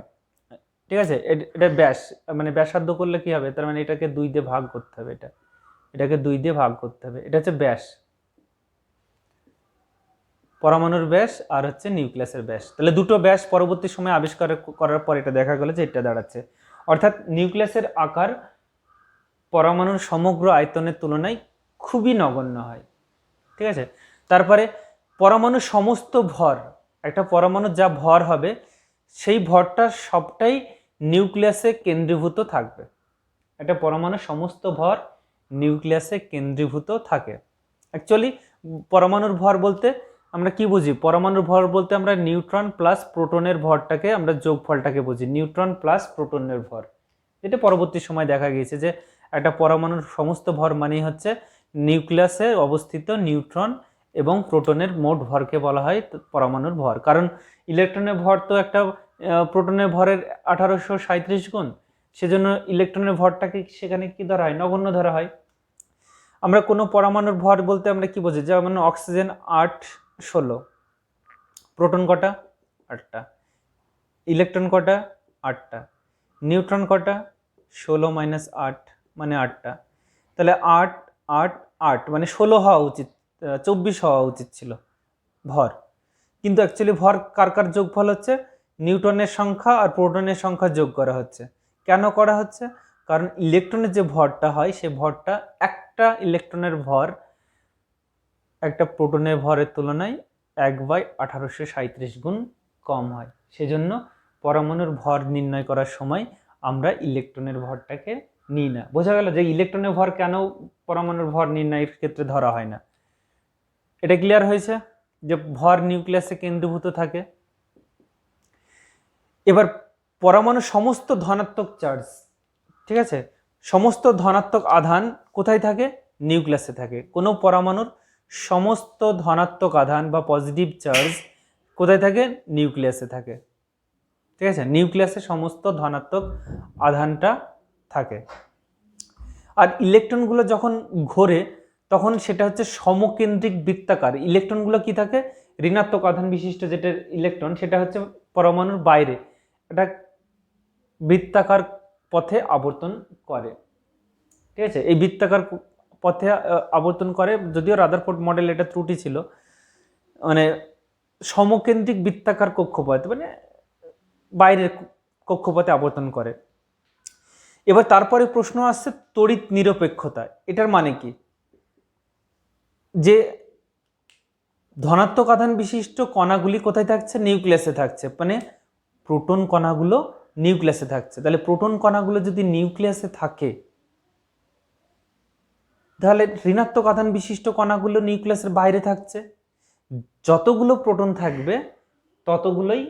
ঠিক আছে, এটা ব্যাস, মানে ব্যাসার্ধ করলে কি হবে, তার মানে এটাকে 2 দিয়ে ভাগ করতে হবে, এটাকে 2 দিয়ে ভাগ করতে হবে, এটা হচ্ছে ব্যাস, পরমাণুর ব্যাস আর হচ্ছে নিউক্লিয়াসের ব্যাস। তাহলে দুটো ব্যাস পরবর্তী সময় আবিষ্কার করার পর এটা দেখা গেল যে এটা দাঁড়াচ্ছে, অর্থাৎ নিউক্লিয়াসের আকার পরমাণুর সমগ্র আয়তনের তুলনায় খুবই নগণ্য হয়। ঠিক আছে, তারপরে পরমাণুর সমস্ত ভর, একটা পরমাণুর যা ভর হবে সেই ভরটা সবটাই নিউক্লিয়াসে কেন্দ্রীভূত থাকবে। একটা পরমাণুর সমস্ত ভর নিউক্লিয়াসে কেন্দ্রীভূত থাকে। অ্যাকচুয়ালি পরমাণুর ভর বলতে আমরা কি বুঝি, পরমাণুর ভর বলতে আমরা নিউট্রন প্লাস প্রোটনের ভরটাকে, আমরা যোগফলটাকে বুঝি, নিউট্রন প্লাস প্রোটনের ভর। এটা পরবর্তী সময় দেখা গিয়েছে যে একটা পরমাণুর সমস্ত ভর মানেই হচ্ছে নিউক্লিয়াসে অবস্থিত নিউট্রন এবং প্রোটনের মোট ভরকে বলা হয় পরমাণুর ভর। কারণ ইলেকট্রনের ভর তো একটা প্রোটনের ভরের 1837 গুণ, সেজন্য ইলেকট্রনের ভরটাকে সেখানে কি ধরা হয়, নগণ্য ধরা হয়। আমরা কোনো পরমাণুর ভর বলতে আমরা কি বুঝি, যেমন অক্সিজেন 8-16, প্রোটন কটা 8টা, ইলেকট্রন কটা 8টা, নিউট্রন কটা 16 - 8 মানে 8টা, তাহলে 8 8 8 মানে 16 হওয়া উচিত, 24 হওয়া উচিত ছিল ভর। কিন্তু অ্যাকচুয়ালি ভর কার কার যোগফল হচ্ছে, নিউটনের সংখ্যা আর প্রোটনের সংখ্যা যোগ করা হচ্ছে। কেন করা হচ্ছে, কারণ ইলেকট্রনের যে ভরটা হয় সে ভরটা, একটা ইলেকট্রনের ভর একটা প্রোটনের ভরের তুলনায় 1/1837 গুণ কম হয়। সেজন্য পরমাণুর ভর নির্ণয় করার সময় আমরা ইলেকট্রনের ভরটাকে নিই না। বোঝা গেল যে ইলেকট্রনের ভর কেন পরমাণুর ভর নির্ণয়ের ক্ষেত্রে ধরা হয় না। এটা ক্লিয়ার হয়েছে যে ভর নিউক্লিয়াসে কেন্দ্রীভূত থাকে। এবার পরমাণুর সমস্ত ধনাত্মক চার্জ, ঠিক আছে, সমস্ত ধনাত্মক আধান কোথায় থাকে, নিউক্লিয়াসে থাকে। কোনো পরমাণুর সমস্ত ধনাত্মক আধান বা পজিটিভ চার্জ কোথায় থাকে, নিউক্লিয়াসে থাকে। ঠিক আছে, নিউক্লিয়াসে সমস্ত ধনাত্মক আধানটা থাকে। আর ইলেকট্রনগুলো যখন ঘোরে তখন সেটা হচ্ছে সমকেন্দ্রিক বৃত্তাকার। ইলেকট্রনগুলো কি থাকে, ঋণাত্মক আধান বিশিষ্ট যেটা ইলেকট্রন সেটা হচ্ছে পরমাণুর বাইরে, এটা বৃত্তাকার পথে আবর্তন করে। ঠিক আছে, এই বৃত্তাকার পথে আবর্তন করে, যদিও রাদারফোর্ড মডেল এটা ত্রুটি ছিল, মানে সমকেন্দ্রিক বৃত্তাকার কক্ষপথ, মানে বাইরের কক্ষপথে আবর্তন করে। এবার তারপরে প্রশ্ন আসছে তড়িৎ নিরপেক্ষতা। এটার মানে কি, যে ধনাত্মক আধান বিশিষ্ট কণাগুলি কোথায় থাকছে, নিউক্লিয়াসে থাকছে, মানে প্রোটন কণাগুলো নিউক্লিয়াসে থাকছে। তাহলে প্রোটন কণাগুলো যদি নিউক্লিয়াসে থাকে তাহলে ঋণাত্মক আধান বিশিষ্ট কণাগুলো নিউক্লিয়াসের বাইরে থাকছে। যতগুলো প্রোটন থাকবে ততগুলোই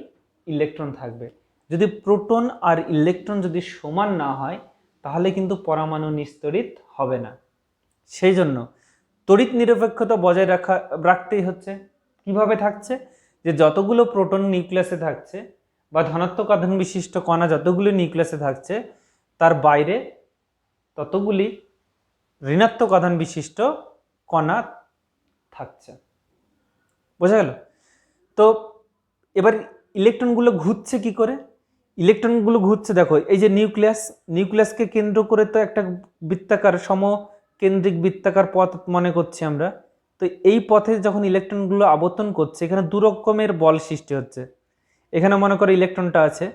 ইলেকট্রন থাকবে। যদি প্রোটন আর ইলেকট্রন যদি সমান না হয় তাহলে কিন্তু পরমাণু নিস্তড়িত হবে না। সেই জন্য তড়িৎ নিরপেক্ষতা বজায় রাখতেই হচ্ছে। কিভাবে থাকছে, যে যতগুলো প্রোটন নিউক্লিয়াসে থাকছে বা ধনাত্মক আধান বিশিষ্ট কণা যতগুলো নিউক্লিয়াসে থাকছে তার বাইরে ততগুলি ঋণাত্মক আধান বিশিষ্ট কণা থাকছে। বোঝা গেল? তো এবার ইলেকট্রনগুলো ঘুরছে কি করে? ইলেকট্রনগুলো ঘুরছে দেখো, এই যে নিউক্লিয়াসকে কেন্দ্র করে তো একটা বৃত্তাকার সমকেন্দ্রিক বৃত্তাকার পথ মনে করছি আমরা। তো এই পথে যখন ইলেকট্রনগুলো আবর্তন করছে, এখানে দু রকমের বল সৃষ্টি হচ্ছে। এখানে মনে করো ইলেকট্রনটা আছে,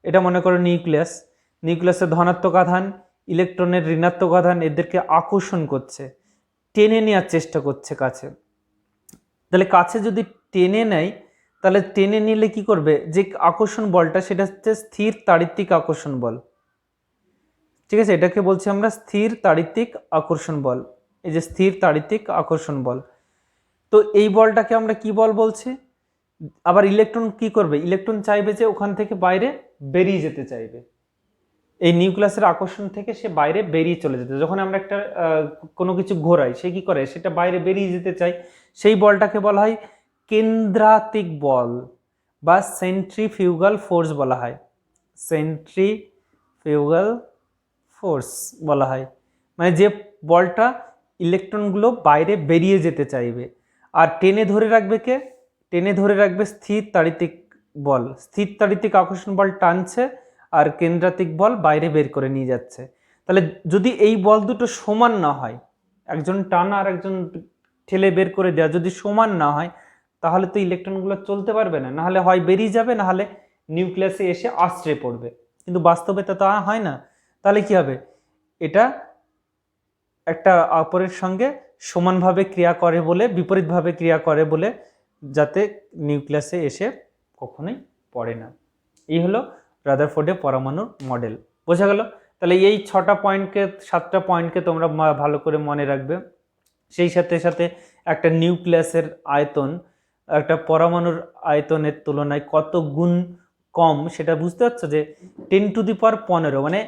এটা মনে করো নিউক্লিয়াসের ধনাত্মক আধান ইলেকট্রনের ঋণাত্মক আধান এদেরকে আকর্ষণ করছে, টেনে নেওয়ার চেষ্টা করছে কাছে। তাহলে কাছে যদি টেনে নেয়, তাহলে টেনে নিলে কি করবে, যে আকর্ষণ বলটা সেটা হচ্ছে স্থির তাড়িত্বিক আকর্ষণ বল। ঠিক আছে, এটাকে বলছি আমরা স্থির তাড়িত্বিক আকর্ষণ বল। এই যে স্থির তাড়িত্বিক আকর্ষণ বল, তো এই বলটাকে আমরা কি বল বলছি? আবার ইলেকট্রন কি করবে, ইলেকট্রন চাইবে যে ওখান থেকে বাইরে বেরিয়ে যেতে চাইবে, এই নিউক্লিয়াসের আকর্ষণ থেকে সে বাইরে বেরিয়ে চলে যেতে। যখন আমরা একটা কোনো কিছু ঘোরাই, সে কি করে, সেটা বাইরে বেরিয়ে যেতে চাই। সেই বলটাকে বলা হয় কেন্দ্রাতিক বল বা সেন্ট্রিফিউগাল ফোর্স বলা হয়। সেন্ট্রিফিউগাল ফোর্স বলা হয়, মানে যে বলটা ইলেকট্রনগুলো বাইরে বেরিয়ে যেতে চাইবে। আর টেনে ধরে রাখবে কে? টেনে ধরে রাখবে স্থির তাড়িতিক বল। স্থির তাড়িতিক আকর্ষণ বল টানছে, আর কেন্দ্রাতিক বল বাইরে বের করে নিয়ে যাচ্ছে। তাহলে যদি এই বল দুটো সমান না হয়, একজন টানা আর একজন ঠেলে বের করে দেওয়া যদি সমান না হয়, তাহলে তো ইলেকট্রনগুলো চলতে পারবে না, নাহলে হয় বেরিয়ে যাবে, নাহলে নিউক্লিয়াসে এসে আশ্রয় পড়বে। কিন্তু বাস্তবে তা হয় না। তাহলে কি হবে, এটা একটা অপরের সঙ্গে সমানভাবে ক্রিয়া করে বলে, বিপরীতভাবে ক্রিয়া করে বলে, যাতে নিউক্লিয়াসে এসে কখনোই পড়ে না। এই হলো রাদারফোর্ডের পরমাণুর মডেল। বোঝা গেল? তাহলে এই 6টা পয়েন্টকে, 7টা পয়েন্টকে তোমরা ভালো করে মনে রাখবে। সেই সাথে সাথে একটা নিউক্লিয়াসের আয়তন একটা পরমাণুর আয়তনের তুলনায় কত গুণ কম সেটা বুঝতে পারছো, যে 10⁻15, মানে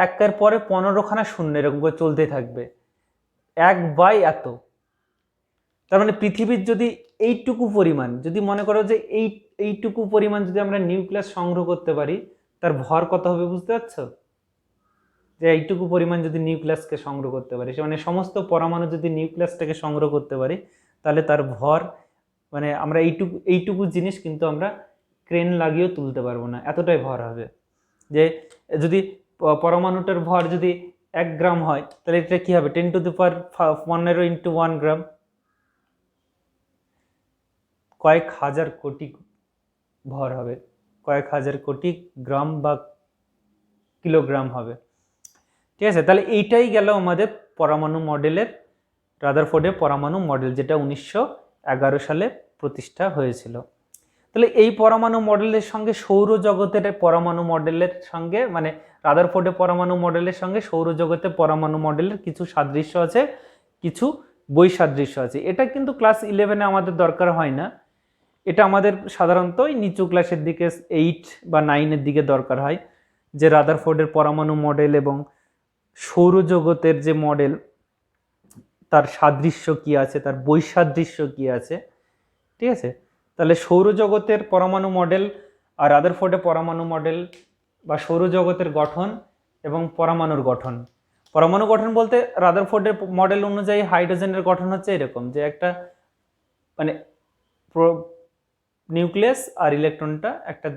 1-এর পরে 15খানা শূন্য এরকম করে চলতে থাকবে, 1/এত। তার মানে পৃথিবীর যদি এইটুকু পরিমাণ, যদি মনে করো যে এইটুকু পরিমাণ যদি আমরা নিউক্লিয়াস সংগ্রহ করতে পারি, তার ভর কত হবে বুঝতে পারছো? যে এইটুকু পরিমাণ যদি নিউক্লিয়াসকে সংগ্রহ করতে পারি, মানে সমস্ত পরমাণু যদি নিউক্লিয়াসটাকে সংগ্রহ করতে পারি, তাহলে তার ভর, মানে আমরা এইটুকু জিনিস কিন্তু আমরা ক্রেন লাগিয়েও তুলতে পারবো না, এতটাই ভর হবে। যে যদি পরমাণুটার ভর যদি 1 গ্রাম হয়, তাহলে এটা কি হবে, 10⁻15 × 1 গ্রাম, কয়েক হাজার কোটি ভর হবে, কয়েক হাজার কোটি গ্রাম বা কিলোগ্রাম হবে। ঠিক আছে, তাহলে এইটাই গেল আমাদের পরমাণু মডেলের, রাদারফোর্ডের পরমাণু মডেল, যেটা 1911 সালে প্রতিষ্ঠা হয়েছিল। তাহলে এই পরমাণু মডেলের সঙ্গে সৌরজগতের পরমাণু মডেলের সঙ্গে, মানে রাদারফোর্ডের পরমাণু মডেলের সঙ্গে সৌরজগতের পরমাণু মডেলের কিছু সাদৃশ্য আছে, কিছু বৈসাদৃশ্য আছে। এটা কিন্তু ক্লাস 11-এ আমাদের দরকার হয় না, এটা আমাদের সাধারণত নিচু ক্লাসের দিকে 8 বা 9-এর দিকে দরকার হয়, যে রাদারফোর্ডের পরমাণু মডেল এবং সৌরজগতের যে মডেল, তার সাদৃশ্য কি আছে, তার বৈসাদৃশ্য কি আছে। ঠিক আছে, তাহলে সৌরজগতের পরমাণু মডেল আর রাদারফোর্ডের পরমাণু মডেল, বা সৌরজগতের গঠন এবং পরমাণুর গঠন। পরমাণু গঠন বলতে রাদারফোর্ডের মডেল অনুযায়ী হাইড্রোজেনের গঠন হচ্ছে এরকম, যে একটা মানে নিউক্লিয়াস আর ইলেকট্রনটা একটা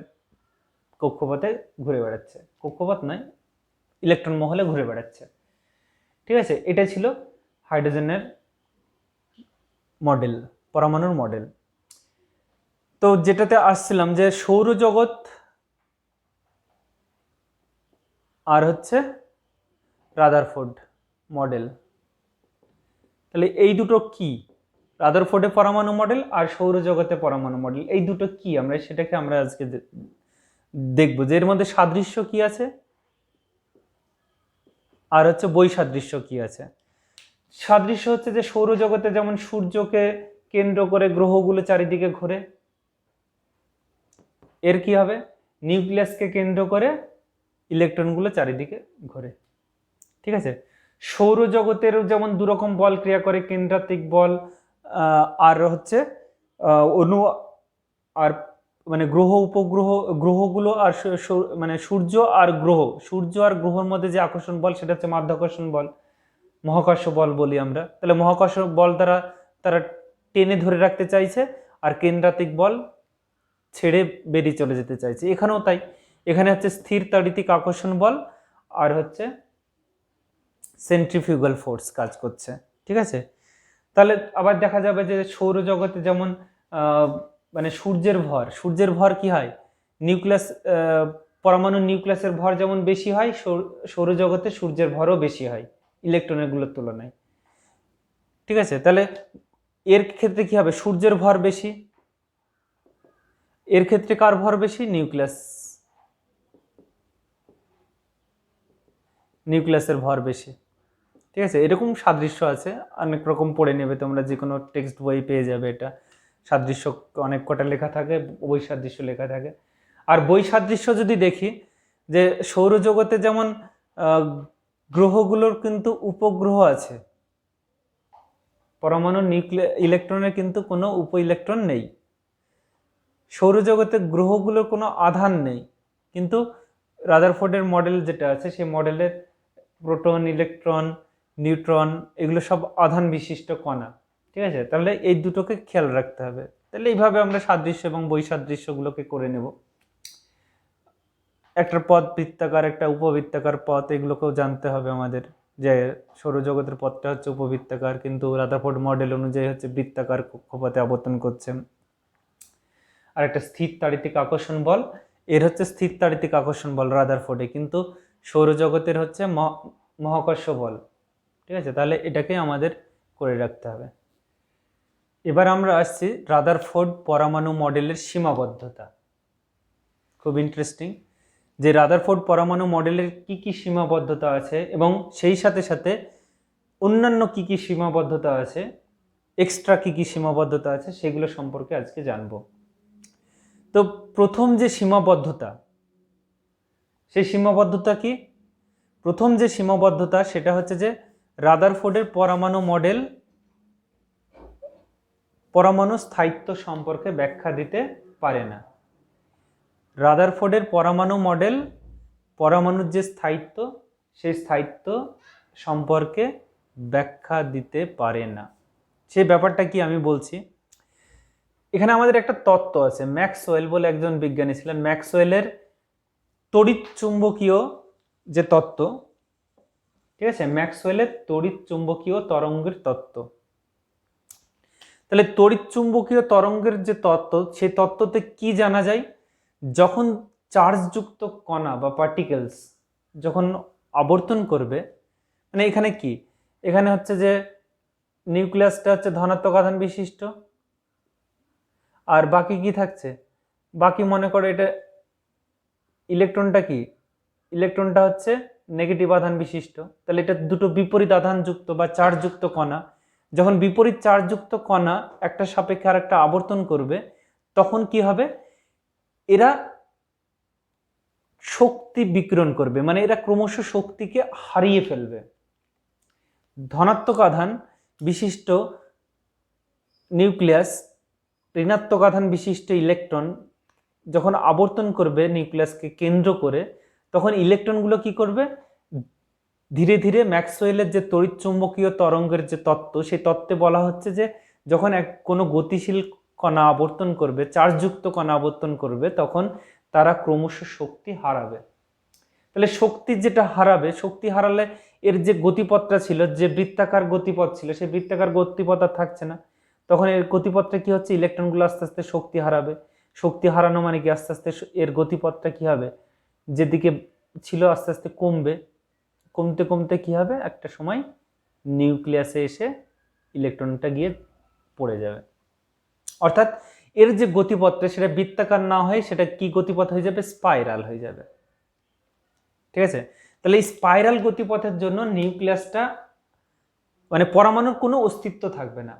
কক্ষপথে ঘুরে বেড়াচ্ছে, কক্ষপথ নয়, ইলেকট্রন মহলে ঘুরে বেড়াচ্ছে। ঠিক আছে, এটা ছিল হাইড্রোজেনের মডেল, পরমাণুর মডেল। তো যেটাতে আসছিলাম, যে সৌরজগৎ আর হচ্ছে রাদারফোর্ড মডেল, তাহলে এই দুটো কি, রাদারফোর্ডের পরমাণু মডেল আর সৌরজগতের পরমাণু মডেল, এই দুটো কি, সেটাকে আমরা আজকে দেখবো, যে এর মধ্যে সাদৃশ্য কি আছে আর হচ্ছে বৈসাদৃশ্য কি আছে। সাদৃশ্য হচ্ছে যে সৌরজগতে যেমন সূর্যকে কেন্দ্র করে গ্রহগুলো চারিদিকে ঘোরে, এর কি হবে, নিউক্লিয়াসকে কেন্দ্র করে ইলেকট্রনগুলো চারিদিকে ঘোরে। ঠিক আছে, সৌরজগতেরও যেমন দুরকম বল ক্রিয়া করে, কেন্দ্রাতিক বল আর হচ্ছে অনু, আর মানে গ্রহ উপগ্রহ, গ্রহগুলো আর মানে সূর্য আর গ্রহর মধ্যে যে আকর্ষণ বল, সেটা হচ্ছে মাধ্যাকর্ষণ বল। মহাকর্ষ বল বলি আমরা। তাহলে মহাকর্ষ বল দ্বারা তারা টেনে ধরে রাখতে চাইছে, আর কেন্দ্রাতিক বল ছেড়ে বেরিয়ে চলে যেতে চাইছে। এখানেও তাই, এখানে হচ্ছে স্থির তাড়িতিক আকর্ষণ বল আর হচ্ছে সেন্ট্রিফিউগাল ফোর্স কাজ করছে, ঠিক আছে। তাহলে আবার দেখা যাবে যে সৌরজগতে যেমন মানে সূর্যের ভর কি হয়, নিউক্লিয়াস পরমাণু নিউক্লিয়াসের ভর যেমন বেশি হয়, সৌরজগতে সূর্যের ভরও বেশি হয় ইলেকট্রনের গুলোর তুলনায়, ঠিক আছে। তাহলে এর ক্ষেত্রে কি হবে, সূর্যের ভর বেশি, এর ক্ষেত্রে কার ভর বেশি, নিউক্লিয়াসের ভর বেশি, ঠিক আছে। এরকম সাদৃশ্য আছে, অনেক রকম পড়ে নেবে তোমরা, যে কোনো টেক্সট বই পেয়ে যাবে এটা। সাদৃশ্য অনেক কটা লেখা থাকে, বৈসাদৃশ্য লেখা থাকে। আর বৈসাদৃশ্য যদি দেখি, যে সৌরজগতে যেমন গ্রহগুলোর কিন্তু উপগ্রহ আছে, পরমাণু ইলেকট্রনের কিন্তু কোনো উপ ইলেকট্রন নেই। সৌরজগতে গ্রহগুলোর কোনো আধান নেই, কিন্তু রাদারফোর্ডের মডেল যেটা আছে সেই মডেলের প্রোটন, ইলেকট্রন, নিউট্রন এগুলো সব আধান বিশিষ্ট কণা, ঠিক আছে। তাহলে এই দুটোকে খেয়াল রাখতে হবে। তাহলে এইভাবে আমরা সাদৃশ্য এবং বৈসাদৃশ্যগুলোকে করে নেব। একটা পথ বৃত্তাকার, একটা উপবৃত্তাকার পথ, এগুলোকেও জানতে হবে আমাদের, যে সৌরজগতের পথটা হচ্ছে উপবৃত্তাকার, কিন্তু রাদারফোর্ড মডেল অনুযায়ী হচ্ছে বৃত্তাকার কক্ষপথে আবর্তন করছে। আর একটা স্থির তাড়িতিক আকর্ষণ বল, এর হচ্ছে স্থির তাড়িতিক আকর্ষণ বল রাদারফোর্ডে, কিন্তু সৌরজগতের হচ্ছে মহাকর্ষ বল, ঠিক আছে। তাহলে এটাকে আমাদের করে রাখতে হবে। এবার আমরা আসছি রাদারফোর্ড পরমাণু মডেলের সীমাবদ্ধতা। খুব ইন্টারেস্টিং, যে রাদারফোর্ড পরমাণু মডেলের কি কি সীমাবদ্ধতা আছে এবং সেই সাথে সাথে অন্যান্য কি কি সীমাবদ্ধতা আছে, এক্সট্রা কি কি সীমাবদ্ধতা আছে, সেগুলো সম্পর্কে আজকে জানবো। তো প্রথম যে সীমাবদ্ধতা, সেই সীমাবদ্ধতা কি, প্রথম যে সীমাবদ্ধতা সেটা হচ্ছে যে রাদারফোর্ডের পরমাণু মডেল পরমাণু স্থায়িত্ব সম্পর্কে ব্যাখ্যা দিতে পারে না। রাদারফোর্ডের পরমাণু মডেল পরমাণুর যে স্থায়িত্ব, সেই স্থায়িত্ব সম্পর্কে ব্যাখ্যা দিতে পারে না। সেই ব্যাপারটা কি আমি বলছি। এখানে আমাদের একটা তত্ত্ব আছে, ম্যাক্সওয়েল বলে একজন বিজ্ঞানী ছিলেন, ম্যাক্সওয়েলের তড়িৎ চুম্বকীয় যে তত্ত্ব, ঠিক আছে, ম্যাক্সওয়েলের তড়িৎ চুম্বকীয় তরঙ্গের তত্ত্ব। তাহলে তড়িৎ চুম্বকীয় তরঙ্গের যে তত্ত্ব, সেই তত্ত্বতে কি জানা যায়, যখন চার্জযুক্ত কণা বা পার্টিকেলস যখন আবর্তন করবে, মানে এখানে কি, এখানে হচ্ছে যে নিউক্লিয়াসটা হচ্ছে ধনাত্মক আধান বিশিষ্ট, আর বাকি কি থাকছে, বাকি মনে করো এটা ইলেকট্রনটা কি, ইলেকট্রনটা হচ্ছে নেগেটিভ আধান বিশিষ্ট। তাহলে এটা দুটো বিপরীত আধানযুক্ত বা চার্জযুক্ত কণা, যখন বিপরীত চার্জযুক্ত কণা একটা সাপেক্ষে আর একটা আবর্তন করবে, তখন কি হবে, এরা শক্তি বিকিরণ করবে, মানে এরা ক্রমশ শক্তিকে হারিয়ে ফেলবে। ধনাত্মক আধান বিশিষ্ট নিউক্লিয়াস ঋণাত্মক আধান বিশিষ্ট ইলেকট্রন যখন আবর্তন করবে নিউক্লিয়াসকে কেন্দ্র করে, তখন ইলেকট্রনগুলো কি করবে, ধীরে ধীরে ম্যাক্সওয়েলের যে তড়িৎচুম্বকীয় তরঙ্গের যে তত্ত্ব, সেই তত্ত্বে বলা হচ্ছে যে যখন কোনো গতিশীল কণা আবর্তন করবে, চার্জযুক্ত কণা আবর্তন করবে, তখন তারা ক্রমশ শক্তি হারাবে। তাহলে শক্তি যেটা হারাবে, শক্তি হারালে এর যে গতিপথটা ছিল, যে বৃত্তাকার গতিপথ ছিল, সেই বৃত্তাকার গতিপথ আর থাকছে না। তখন এর গতিপথটা কি হচ্ছে, ইলেকট্রনগুলো আস্তে আস্তে শক্তি হারাবে। শক্তি হারানো মানে কি, আস্তে আস্তে এর গতিপথটা কি হবে, যেদিকে ছিল আস্তে আস্তে কমবে, কমতে কমতে কি হবে, একটা সময় নিউক্লিয়াসে এসে ইলেকট্রনটা গিয়ে পড়ে যাবে। অর্থাৎ এর যে গতিপথটা সেটা বৃত্তাকার না হয়, সেটা কি গতিপথ হয়ে যাবে, স্পাইরাল হয়ে যাবে, ঠিক আছে। তাহলে এই স্পাইরাল গতিপথের জন্য নিউক্লিয়াসটা মানে পরমাণুর কোনো অস্তিত্ব থাকবে না।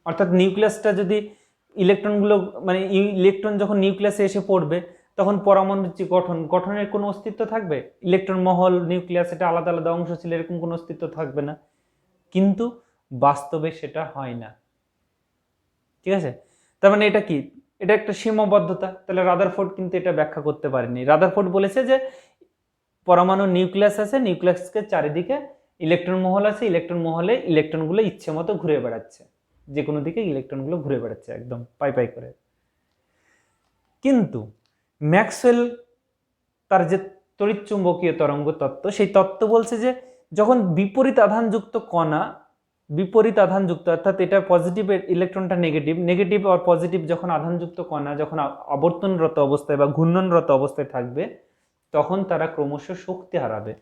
অর্থাৎ নিউক্লিয়াসটা যদি ইলেকট্রনগুলো মানে ইলেকট্রন যখন নিউক্লিয়াসে এসে পড়বে, তখন পরমাণুর যে গঠনের কোনো অস্তিত্ব থাকবে, ইলেকট্রন মহল, নিউক্লিয়াস, এটা আলাদা আলাদা অংশ ছিল, এরকম কোনো অস্তিত্ব থাকবে না। কিন্তু বাস্তবে সেটা হয় না, ঠিক আছে। তার মানে এটা কি, এটা একটা সীমাবদ্ধতা। তাহলে রাদারফোর্ড কিন্তু এটা ব্যাখ্যা করতে পারেনি। রাদারফোর্ড বলেছে যে পরমাণু নিউক্লিয়াস আছে, নিউক্লিয়াসকে চারিদিকে ইলেকট্রন মহল আছে, ইলেকট্রন মহলে ইলেকট্রনগুলো ইচ্ছে মতো ঘুরে বেড়াচ্ছে, যে কোনো দিকে ইলেকট্রনগুলো ঘুরে বেড়াচ্ছে একদম পাই পাই করে। কিন্তু ম্যাক্সওয়েল তার যে তড়িৎচুম্বকীয় তরঙ্গ তত্ত্ব, সেই তত্ত্ব বলছে যে যখন বিপরীত আধানযুক্ত কণা, বিপরীত আধানযুক্ত অর্থাৎ এটা পজিটিভ ইলেকট্রনটা নেগেটিভ, নেগেটিভ আর পজিটিভ যখন আধানযুক্ত কণা যখন আবর্তনরত অবস্থায় বা ঘূর্ণনরত অবস্থায় থাকবে, তখন তারা ক্রমশ শক্তি হারাবে।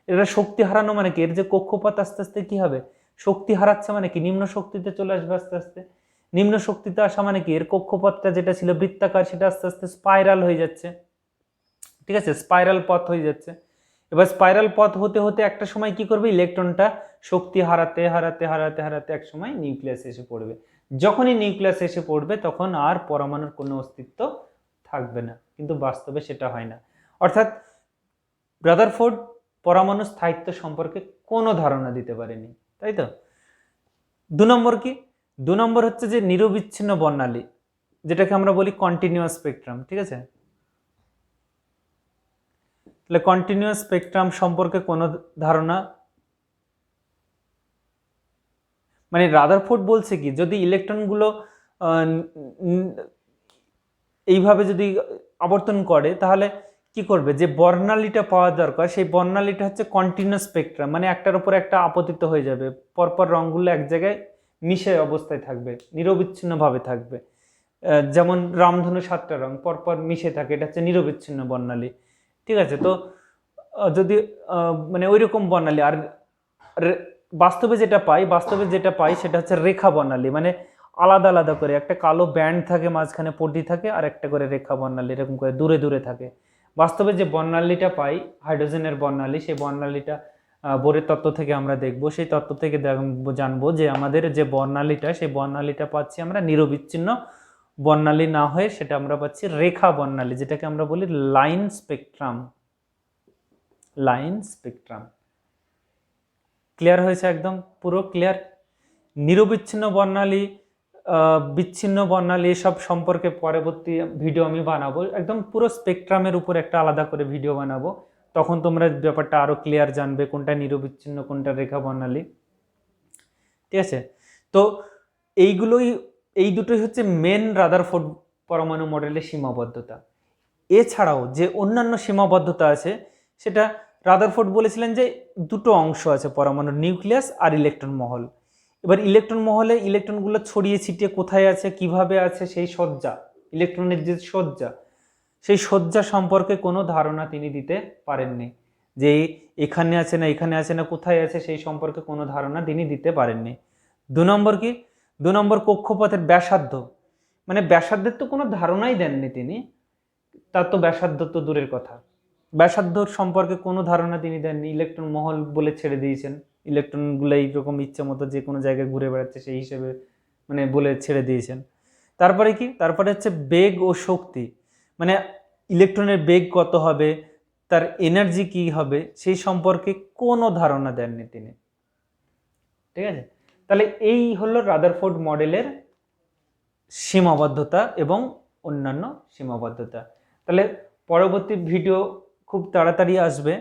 এরা শক্তি হারানো মানে কি, এর যে কক্ষপথ আস্তে আস্তে কি হবে, শক্তি হারাচ্ছে মানে কি, নিম্ন শক্তিতে চলে আসবে আস্তে আস্তে। নিম্ন শক্তিতে আসা মানে কি, এর কক্ষপথটা যেটা ছিল বৃত্তাকার সেটা আস্তে আস্তে স্পাইরাল হয়ে যাচ্ছে, ঠিক আছে, স্পাইরাল পথ হয়ে যাচ্ছে। এবার স্পাইরাল পথ হতে হতে একটা সময় কি করবে, ইলেকট্রনটা শক্তি হারাতে হারাতে হারাতে হারাতে এক সময় নিউক্লিয়াসে এসে পড়বে। যখনই নিউক্লিয়াসে এসে পড়বে তখন আর পরমাণুর কোনো অস্তিত্ব থাকবে না, কিন্তু বাস্তবে সেটা হয় না। অর্থাৎ রাদারফোর্ড পরমাণু স্থায়িত্ব সম্পর্কে কোনো ধারণা দিতে পারেনি, তাই তো। 2 নম্বর কি, 2 নম্বর হচ্ছে যে নিরবিচ্ছিন্ন বর্ণালী, যেটাকে আমরা বলি কন্টিনিউয়াস স্পেকট্রাম, ঠিক আছে। তাহলে কন্টিনিউয়াস স্পেকট্রাম সম্পর্কে কোনো ধারণা, মানে রাদারফোর্ড বলছে কি, যদি ইলেকট্রনগুলো এইভাবে যদি আবর্তন করে তাহলে কি করবে, যে বর্ণালীটা পাওয়া দরকার সেই বর্ণালীটা হচ্ছে কন্টিনিউয়াস স্পেকট্রাম, মানে একটার উপর একটা আপতিত হয়ে যাবে, পরপর রঙগুলো এক জায়গায় মিশে অবস্থায় থাকবে, নিরবিচ্ছিন্নভাবে থাকবে। যেমন রামধনু 7টা রং পরপর মিশে থাকে, এটা হচ্ছে নিরবিচ্ছিন্ন বর্ণালী, ঠিক আছে। তো যদি মানে ওই রকম বর্ণালী, আর বাস্তবে যেটা পাই সেটা হচ্ছে রেখা বর্ণালী, মানে আলাদা আলাদা করে একটা কালো ব্যান্ড থাকে, মাঝখানে পট্টি থাকে, আর একটা করে রেখা বর্ণালী এরকম করে দূরে দূরে থাকে। বাস্তবে যে বর্ণালীটা পাই হাইড্রোজেনের বর্ণালী, সেই বর্ণালীটা বোরের তত্ত্ব থেকে আমরা দেখব, সেই তত্ত্ব থেকে জানবো যে আমাদের যে বর্ণালীটা, সেই বর্ণালীটা পাচ্ছি আমরা নিরবিচ্ছিন্ন বর্ণালী না হয়ে সেটা আমরা পাচ্ছি রেখা বর্ণালী, যেটাকে আমরা বলি line spectrum. Line spectrum clear হয়েছে, একদম পুরো ক্লিয়ার। নিরবিচ্ছিন্ন বর্ণালী, বিচ্ছিন্ন বর্ণালী এসব সম্পর্কে পরবর্তী ভিডিও আমি বানাবো, একদম পুরো স্পেকট্রামের উপর একটা আলাদা করে ভিডিও বানাবো, তখন তোমরা ব্যাপারটা আরো ক্লিয়ার জানবে কোনটা নিরবিচ্ছিন্ন কোনটা রেখা বর্ণালী, ঠিক আছে। তো এইগুলোই, এই দুটোই হচ্ছে মেন রাদারফোর্ড পরমাণু মডেলের সীমাবদ্ধতা। এছাড়াও যে অন্যান্য সীমাবদ্ধতা আছে, সেটা রাদারফোর্ড বলেছিলেন যে দুটো অংশ আছে পরমাণুর, নিউক্লিয়াস আর ইলেকট্রন মহল। এবার ইলেকট্রন মহলে ইলেকট্রনগুলো ছড়িয়ে ছিটিয়ে কোথায় আছে, কিভাবে আছে, সেই সজ্জা, ইলেকট্রনের যে সজ্জা, সেই সজ্জা সম্পর্কে কোনো ধারণা তিনি দিতে পারেননি, যে এখানে আছে না এখানে আছে না কোথায় আছে, সেই সম্পর্কে কোনো ধারণা তিনি দিতে পারেননি। 2 নম্বর কি, 2 নম্বর কক্ষপথের ব্যাসার্ধ, মানে ব্যাসার্ধের তো কোনো ধারণাই দেননি তিনি, তার তো ব্যাসার্ধ তো দূরের কথা, ব্যাসার্ধ সম্পর্কে কোনো ধারণা তিনি দেননি, ইলেকট্রন মহল বলে ছেড়ে দিয়েছেন, ইলেকট্রনগুলো এইরকম ইচ্ছে মতো যে কোনো জায়গায় ঘুরে বেড়াচ্ছে সেই হিসেবে মানে বলে ছেড়ে দিয়েছেন। তারপরে কি, তারপরে হচ্ছে বেগ ও শক্তি, মানে ইলেকট্রনের বেগ কত হবে, তার এনার্জি কি হবে, সেই সম্পর্কে কোনো ধারণা দেননি তিনি, ঠিক আছে। তাহলে এই হলো রাদারফোর্ড মডেলের সীমাবদ্ধতা এবং অন্যান্য সীমাবদ্ধতা। তাহলে পরবর্তী ভিডিও খুব তাড়াতাড়ি আসবে,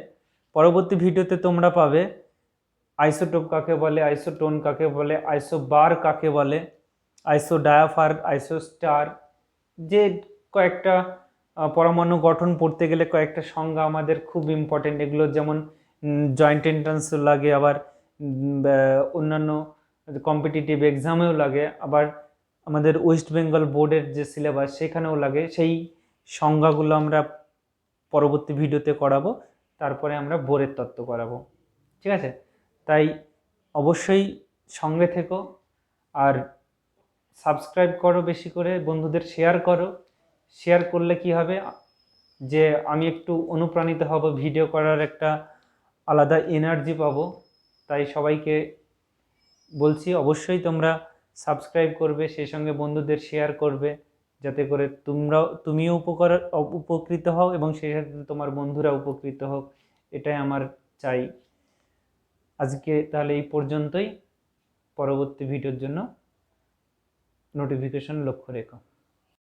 পরবর্তী ভিডিওতে তোমরা পাবে আইসোটোপ কাকে বলে, আইসোটোন কাকে বলে, আইসোবার কাকে বলে, আইসোডায়াফার, আইসোস্টার, যে কয়েকটা পরমাণু গঠন পড়তে গেলে কয়েকটা সংজ্ঞা আমাদের খুব ইম্পর্টেন্ট, এগুলো যেমন জয়েন্ট এন্ট্রান্স লাগে, আবার অন্যান্য কম্পিটিটিভ এক্সামেও লাগে, আবার আমাদের ওয়েস্ট বেঙ্গল বোর্ডের যে সিলেবাস সেখানেও লাগে, সেই সংজ্ঞাগুলো আমরা পরবর্তী ভিডিওতে করাবো, তারপরে আমরা বোরের তত্ত্ব করাবো, ঠিক আছে। তাই অবশ্যই সঙ্গে থেকো, আর সাবস্ক্রাইব করো, বেশি করে বন্ধুদের শেয়ার করো, শেয়ার করলে কি হবে, যে আমি একটু অনুপ্রাণিত হব, ভিডিও করার একটা আলাদা এনার্জি পাবো। তাই সবাইকে বলছি অবশ্যই তোমরা সাবস্ক্রাইব করবে, সেই সঙ্গে বন্ধুদের শেয়ার করবে, যাতে করে তুমিও উপকৃত হও এবং সেই সাথে তোমার বন্ধুরা উপকৃত হোক, এটাই আমার চাই। আজকে তাহলে এই পর্যন্তই, পরবর্তী ভিডিওর জন্য নোটিফিকেশন লক্ষ্য রেখো।